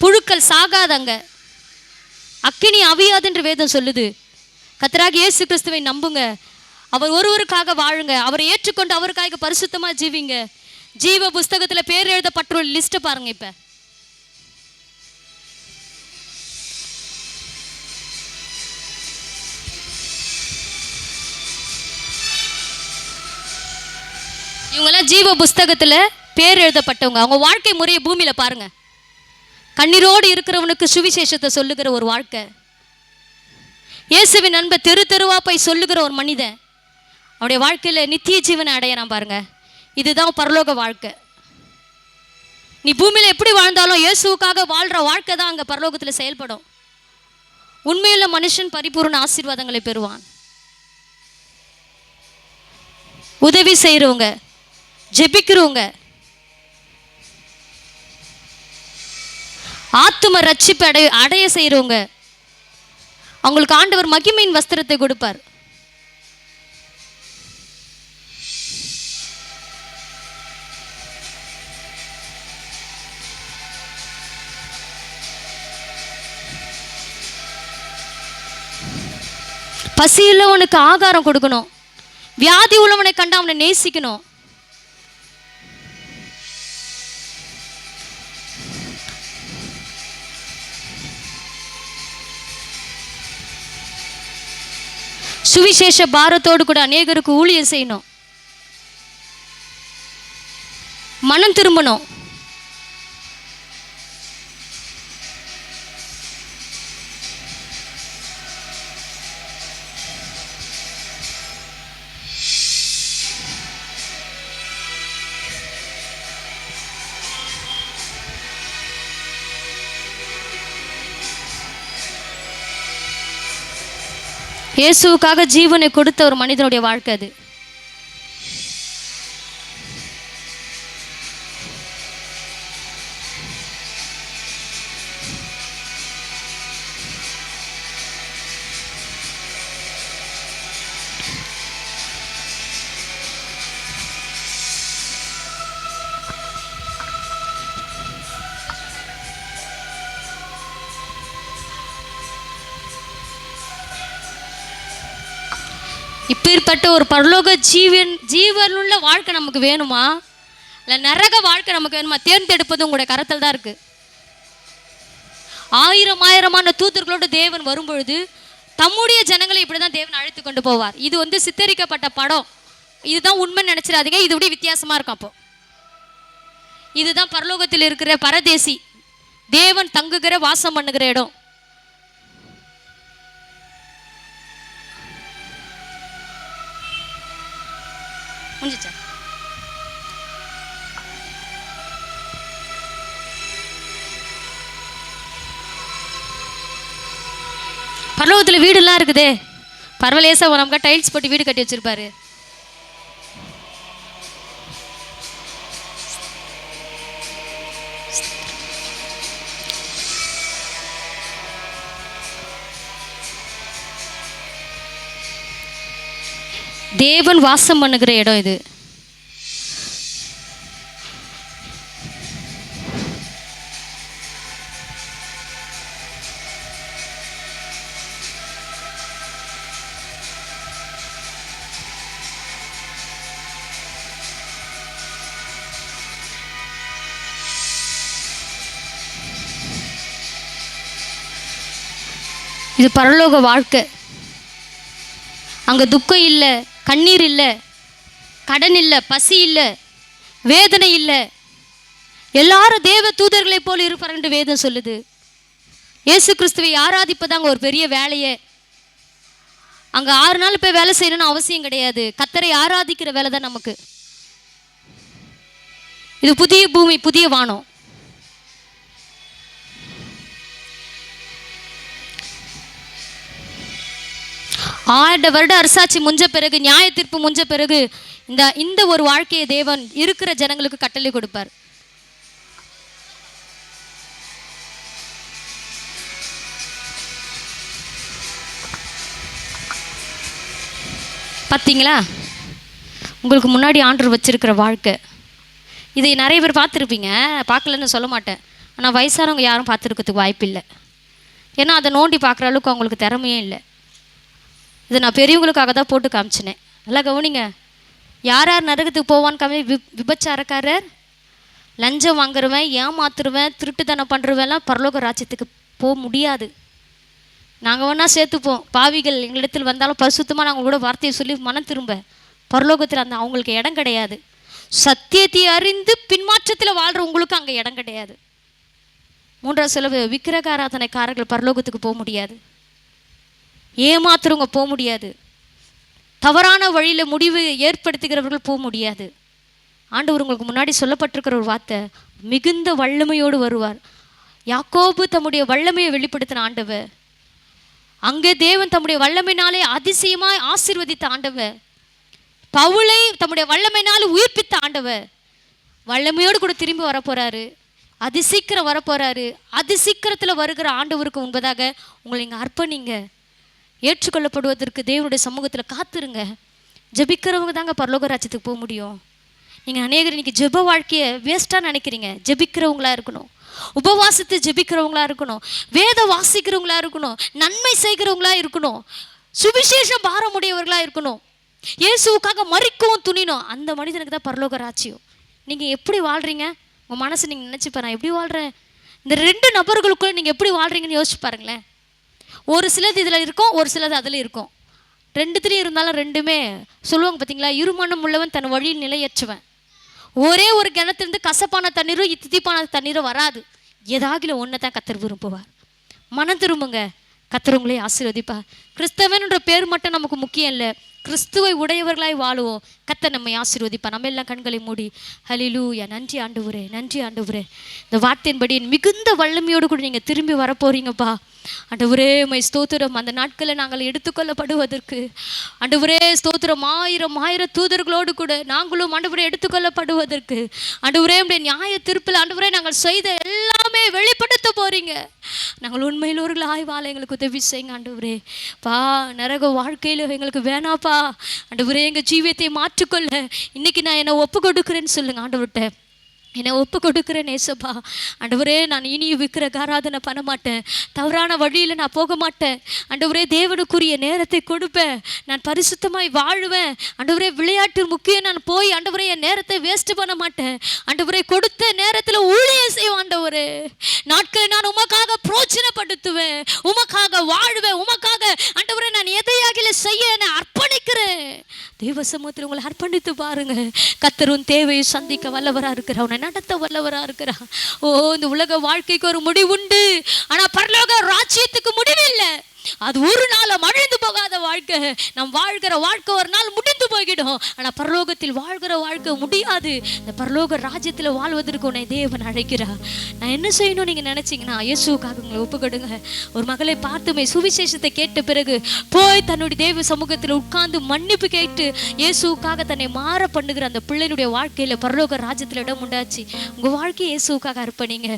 புழுக்கள் சாகாதங்க, அக்கினி அவியாதுன்ற வேதம் சொல்லுது. கர்த்தராகிய இயேசு கிறிஸ்துவை நம்புங்க, அவர் ஒருவருக்காக வாழுங்க, அவரை ஏற்றுக்கொண்டு அவருக்காக பரிசுத்தமா ஜீவிங்க. ஜீவ புஸ்தகத்துல பேர் எழுதப்பட்டுள்ள லிஸ்ட் பாருங்க. இப்ப இவங்கெல்லாம் ஜீவ புஸ்தகத்துல பேர் எழுதப்பட்டவங்க. அவங்க வாழ்க்கை முறையை பூமியில பாருங்க. கண்ணீரோடு இருக்கிறவனுக்கு சுவிசேஷத்தை சொல்லுகிற ஒரு வாழ்க்கை, இயேசுவின் அன்பை தெரு தெருவா போய் சொல்லுகிற ஒரு மனிதன் அவனுடைய வாழ்க்கையில நித்திய ஜீவனை அடையறான் பாருங்க. இதுதான் பரலோக வாழ்க்கை. நீ பூமியில எப்படி வாழ்ந்தாலும் இயேசுவுக்காக வாழ்ற வாழ்க்கை தான் அங்க பரலோகத்துல செயல்படும். உண்மையுள்ள மனுஷன் பரிபூர்ண ஆசீர்வாதங்களை பெறுவான். உதவி செய்யறவங்க, ஜெபிக்கிறவங்க, ஆத்தும ரட்சிப்பு அடைய செய்யறவங்க, அவங்களுக்கு ஆண்டவர் மகிமையின் வஸ்திரத்தை கொடுப்பார். பசி உள்ளவனுக்கு ஆகாரம் கொடுக்கணும். வியாதி உள்ளவனை கண்டு அவனை நேசிக்கணும். சுவிசேஷ பாரத்தோடு கூட அநேகருக்கு ஊழியம் செய்யணும். மனம் திரும்பணும். இயேசுவுக்காக ஜீவனை கொடுத்த ஒரு மனிதனுடைய வாழ்க்கை அது. இப்பேற்பட்ட ஒரு பரலோக ஜீவனுள்ள வாழ்க்கை நமக்கு வேணுமா, இல்லை நரக வாழ்க்கை நமக்கு வேணுமா? தேர்ந்தெடுப்பது உங்களுடைய கரத்தில் தான் இருக்குது. ஆயிரமான தூதர்களோடு தேவன் வரும்பொழுது தம்முடைய ஜனங்களை இப்படி தான் தேவன் அழைத்து கொண்டு போவார். இது சித்தரிக்கப்பட்ட படம். இதுதான் உண்மை நினச்சிடாதீங்க. இது விட வித்தியாசமாக இருக்கும். அப்போ இதுதான் பரலோகத்தில் இருக்கிற பரதேசி, தேவன் தங்குகிற வாசம் பண்ணுகிற இடம். பரலோகத்தில் வீடுலாம் இருக்குதே. பரவலேசா நமக்கு டைல்ஸ் போட்டு வீடு கட்டி வச்சிருப்பாரு. தேவன் வாசம் பண்ணுகிற இடம் இது. இது பரலோக வாழ்க்கை. அங்கே துக்கம் இல்லை, கண்ணீர் இல்லை, கடன் இல்லை, பசி இல்லை, வேதனை இல்லை. எல்லாரும் தேவ தூதர்களை போல் இருப்பார் என்று வேதம் சொல்லுது. இயேசு கிறிஸ்துவை ஆராதிப்பதாங்க ஒரு பெரிய வேலையே. அங்கே 6 நாள் போய் வேலை செய்யணும்னு அவசியம் கிடையாது. கர்த்தரை ஆராதிக்கிற வேலை தான் நமக்கு. இது புதிய பூமி, புதிய வானம். வருட அரசாட்சி முஞ்ச பிறகு, நியாய தீர்ப்பு முஞ்ச பிறகு இந்த ஒரு வாழ்க்கையை தேவன் இருக்கிற ஜனங்களுக்கு கட்டளை கொடுப்பார். பார்த்தீங்களா? உங்களுக்கு முன்னாடி ஆண்டவர் வச்சிருக்கிற வாழ்க்கை இதை நிறைய பேர் பார்த்துருப்பீங்க. பார்க்கலன்னு சொல்ல மாட்டேன். ஆனால் வயசானவங்க யாரும் பார்த்துருக்கிறதுக்கு வாய்ப்பு இல்லை. ஏன்னா அதை நோண்டி பார்க்குற அளவுக்கு அவங்களுக்கு திறமையே இல்லை. இதை நான் பெரியவங்களுக்காக தான் போட்டு காமிச்சினேன். நல்லா கவனிங்க. யார் நரகத்துக்கு போவான்னு காமி? விபச்சாரக்காரர், லஞ்சம் வாங்குறவன், ஏமாத்துருவேன், திருட்டுத்தனம் பண்ணுறவெல்லாம் பரலோக ராஜ்யத்துக்கு போக முடியாது. நாங்கள் வேணா சேர்த்துப்போம். பாவிகள் எங்களிடத்தில் வந்தாலும் பரிசுத்தமாக நாங்கள் கூட வார்த்தையை சொல்லி மனம் திரும்ப பரலோகத்தில் அவங்களுக்கு இடம் கிடையாது. சத்தியத்தை அறிந்து பின்மாற்றத்தில் வாழ்கிறவங்களுக்கு அங்கே இடம் கிடையாது. 3ஆவது செலவு, விக்கிரகாராதனைக்காரர்கள் பரலோகத்துக்கு போக முடியாது. ஏமாத்துறவங்க போக முடியாது. தவறான வழியில் முடிவு ஏற்படுத்துகிறவர்கள் போக முடியாது. ஆண்டவர் உங்களுக்கு முன்னாடி சொல்லப்பட்டிருக்கிற ஒரு வார்த்தை, மிகுந்த வல்லமையோடு வருவார். யாக்கோபு தம்முடைய வல்லமையை வெளிப்படுத்தின ஆண்டவர். அங்கே தேவன் தம்முடைய வல்லமையினாலே அதிசயமாய் ஆசீர்வதித்த ஆண்டவர். பவுலை தம்முடைய வல்லமையினாலே உயிர்ப்பித்த ஆண்டவர் வல்லமையோடு கூட திரும்பி வரப்போறாரு. அதிசீக்கிரம் வரப்போறாரு. அதிசீக்கிரத்தில் வருகிற ஆண்டவருக்கு முன்பதாக உங்களை இங்கே அர்ப்பணிங்க. ஏற்றுக்கொள்ளப்படுவதற்கு தேவனுடைய சமூகத்தில் காத்துருங்க. ஜெபிக்கிறவங்க தாங்க பரலோக ராஜ்யத்துக்கு போக முடியும். நீங்கள் அநேகர் இன்றைக்கி ஜெப வாழ்க்கையை வேஸ்ட்டாக நினைக்கிறீங்க. ஜெபிக்கிறவங்களா இருக்கணும், உபவாசத்தை ஜெபிக்கிறவங்களா இருக்கணும், வேத வாசிக்கிறவங்களா இருக்கணும், நன்மை செய்கிறவங்களா இருக்கணும். சுவிசேஷம் பாரமுடையவர்களா இருக்கணும், இயேசுவுக்காக மரிக்கவும் துணிணும். அந்த மனிதனுக்கு தான் பரலோக ராஜ்யம். நீங்க எப்படி வாழ்றீங்க? உங்க மனசு நீங்க நினைச்சுப்பாரு, நான் எப்படி வாழ்றேன்? இந்த 2 நபர்களுக்குள்ள நீங்க எப்படி வாழ்றீங்கன்னு யோசிச்சு பாருங்களேன். ஒரு சிலது இதுல இருக்கும், ஒரு சிலது அதுல இருக்கும். 2த்துலயும் இருந்தாலும் 2மே சொல்லுவாங்க பார்த்தீங்களா, இருமனம் உள்ளவன் தன் வழியில் நிலையற்றுவன். ஒரே ஒரு கிணத்துலேருந்து கசப்பான தண்ணீரும் தித்திப்பான தண்ணீரும் வராது. ஏதாகிலும் ஒன்றை தான் கத்தர் விரும்புவார். மனம் திரும்புங்க, கத்தர் உங்களை ஆசீர்வதிப்பார். கிறிஸ்தவன்ற பேர் மட்டும் நமக்கு முக்கியம் இல்லை, கிறிஸ்துவை உடையவர்களாய் வாழுவோம். கத்தர் நம்மை ஆசீர்வதிப்பார். நம்ம எல்லாம் கண்களை மூடி ஹல்லேலூயா, நன்றி ஆண்டவரே, நன்றி ஆண்டவரே. இந்த வார்த்தையின்படி மிகுந்த வல்லமையோடு கூட நீங்கள் திரும்பி வரப்போறீங்கப்பா. ஆண்டவரே உம்மை ஸ்தோத்திரம். அந்த நாட்களை நாங்கள் எடுத்துக்கொள்ளப்படுவதற்கு ஆண்டவரே ஸ்தோத்திரம். 1000 தூதர்களோடு கூட நாங்களும் ஆண்டவரே எடுத்துக்கொள்ளப்படுவதற்கு ஆண்டவரே உம்முடைய நியாய தீர்ப்பில் ஆண்டவரே நாங்கள் செய்த எல்லாமே வெளிப்படுத்த போறீங்க. நாங்கள் உண்மையிலோர்களாய் வாழ எங்களுக்கு உதவி செய்யுங்க ஆண்டவரே. பா நரக வாழ்க்கையில் எங்களுக்கு வேணாப்பா ஆண்டவரே, எங்கள் ஜீவியத்தை மாற்றிக்கொள்ள இன்னைக்கு நான் என்னை ஒப்பு கொடுக்குறேன்னு சொல்லுங்க ஆண்டவர்கிட்ட. என்னை ஒப்பு கொடுக்குறேன் ஏசப்பா. ஆண்டவரே நான் இனியும் விக்கிரகாராதனை பண்ண மாட்டேன், தவறான வழியில் நான் போக மாட்டேன் ஆண்டவரே. தேவனுக்குரிய நேரத்தை கொடுப்பேன், நான் பரிசுத்தமாய் வாழுவேன் ஆண்டவரே. விளையாட்டு முக்கியம், நான் போய் ஆண்டவரே என் நேரத்தை வேஸ்ட் பண்ண மாட்டேன் ஆண்டவரே. கொடுத்த நேரத்தில் ஊழியம் செய்வேன் ஆண்டவரே. நாட்களை நான் உமக்காக பிரோஜனப்படுத்துவேன், உமக்காக வாழ்வேன், உமக்காக ஆண்டவரே நான் எதையாகில செய்ய என்னை அர்ப்பணிக்கிறேன். தெய்வ சமூகத்தில் உங்களை அர்ப்பணித்து பாருங்க. கர்த்தர் தேவையை சந்திக்க வல்லவரா இருக்கிறார், உன்னை நடத்த வல்லவரா இருக்கிறார். ஓ, இந்த உலக வாழ்க்கைக்கு ஒரு முடிவுண்டு, ஆனா பரலோக ராஜ்யத்துக்கு முடிவில்லை. அது ஒரு நாளும் அழிந்து போகாத வாழ்க்கை. நாம் வாழ்கிற வாழ்க்கை ஒரு நாள் முடிந்து போய்கிடும், ஆனால் பரலோகத்தில் வாழ்கிற வாழ்க்கை முடியாது. இந்த பரலோக ராஜ்யத்தில் வாழ்வதற்கு உன்னை தேவன் அழைக்கிறார். நான் என்ன செய்யணும் நீங்கள் நினச்சிங்கன்னா, இயேசுவுக்காக உங்களை ஒப்புக்கொடுங்க. ஒரு மகளை பார்த்துமே சுவிசேஷத்தை கேட்ட பிறகு போய் தன்னுடைய தேவ சமூகத்தில் உட்கார்ந்து மன்னிப்பு கேட்டு இயேசுவுக்காக தன்னை மாற பண்ணுகிற அந்த பிள்ளைனுடைய வாழ்க்கையில் பரலோக ராஜ்யத்தில் இடம் உண்டாச்சு. உங்கள் வாழ்க்கையை இயேசுவுக்காக அர்ப்பணிங்க.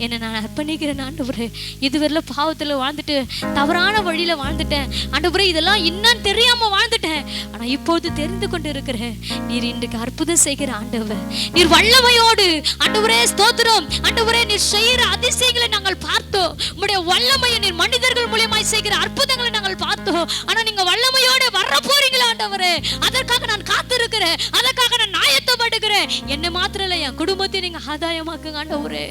என்னை நான் அர்ப்பணிக்கிறேன் ஆண்டவரே. இதுவரை பாவத்தில் வாழ்ந்துட்டு தவறான வழியில வாழ்ந்துட்டேன் ஆண்டவரே, இதெல்லாம் இன்னும் தெரியாம வாழ்ந்துட்டேன், ஆனா இப்போது தெரிந்து கொண்டு இருக்கிறேன். நீர் இன்றைக்கு அற்புதம் செய்கிற ஆண்டவர், நீர் வல்லமையோடு ஆண்டவரே ஸ்தோத்திரம் ஆண்டவரே. நீர் செய்கிற அதிசயங்களை நாங்கள் பார்த்தோம், உம்முடைய வல்லமையை நீர் மனிதர்கள் மூலமாய் செய்கிற அற்புதங்களை நாங்கள் பார்த்தோம். ஆனா நீங்க வல்லமையோடு வர போறீங்களா ஆண்டவரே, அதற்காக நான் காத்திருக்கிறேன், அதற்காக நான் ஆயத்தப்படுகிறேன். என்ன மாத்திரம் இல்ல, என் குடும்பத்தை நீங்க ஆதாயமாக்குங்க ஆண்டவரே,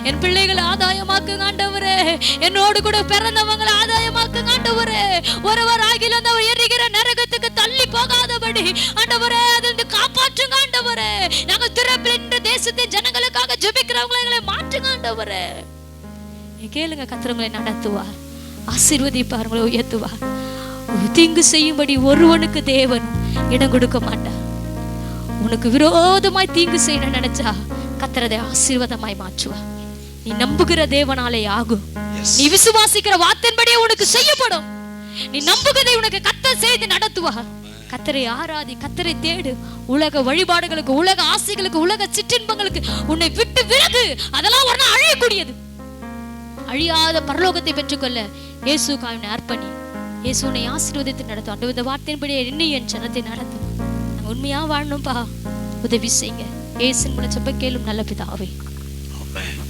என் பிள்ளைகளை ஆதாயமாக்குங்க ஆண்டவரே, என்னோடு கூட பிறந்தவங்களை ஆதாயமாக்குங்க ஆண்டவரே. ஒருவர் ஆகிலும் அந்த எரிகிற நரகத்துக்கு தள்ளி போகாதபடி ஆண்டவரே அதிலிருந்து காப்பாற்றுங்க ஆண்டவரே. நாங்கள் திறப்பில் இந்த தேசத்தின் ஜனங்களுக்காக ஜெபிக்கிறவங்களை எங்களை மாற்றுங்க ஆண்டவரே. கேளுங்க, கர்த்தர் உங்களை நடத்துவார், ஆசீர்வதிப்பார், உங்களை உயர்த்துவார். தீங்கு செய்யும்படி ஒருவனுக்கு தேவன் இடம் கொடுக்க மாட்டார். உனக்கு விரோதமாய் தீங்கு செய்யணும்னு நினைச்சா கர்த்தர் அதை ஆசீர்வாதமாய் மாற்றுவார். நீ நம்புகிற தேவனாலே ஆகும், நீ விசுவாசிக்கிற வார்த்தையின்படியே உனக்கு செய்யப்படும். நீ நம்புகிறதை உனக்கு கர்த்தர் செய்து நடத்துவார். கர்த்தரை ஆராதி, கர்த்தரை தேடு. உலக வழிபாடுகளுக்கு, உலக ஆசைகளுக்கு, உலக சிற்றின்பங்களுக்கு உன்னை விட்டு விலகு. அதெல்லாம் ஒரு நாள் அழியக்கூடியது. அழியாத பரலோகத்தை பெற்றுக்கொள்ள இயேசுக்காக உன்னை அர்ப்பணி. இயேசு உன்னை ஆசீர்வதித்து நடத்தும். அந்த வார்த்தையின்படியே என்னை என் ஜனத்தை நடத்தும். நாங்கள் உண்மையா வாழணும்பா, உதவி செய்யுங்க. இயேசுவின் மூலம் ஜெபம் கேளும் நல்ல பிதாவே. ஆமென்.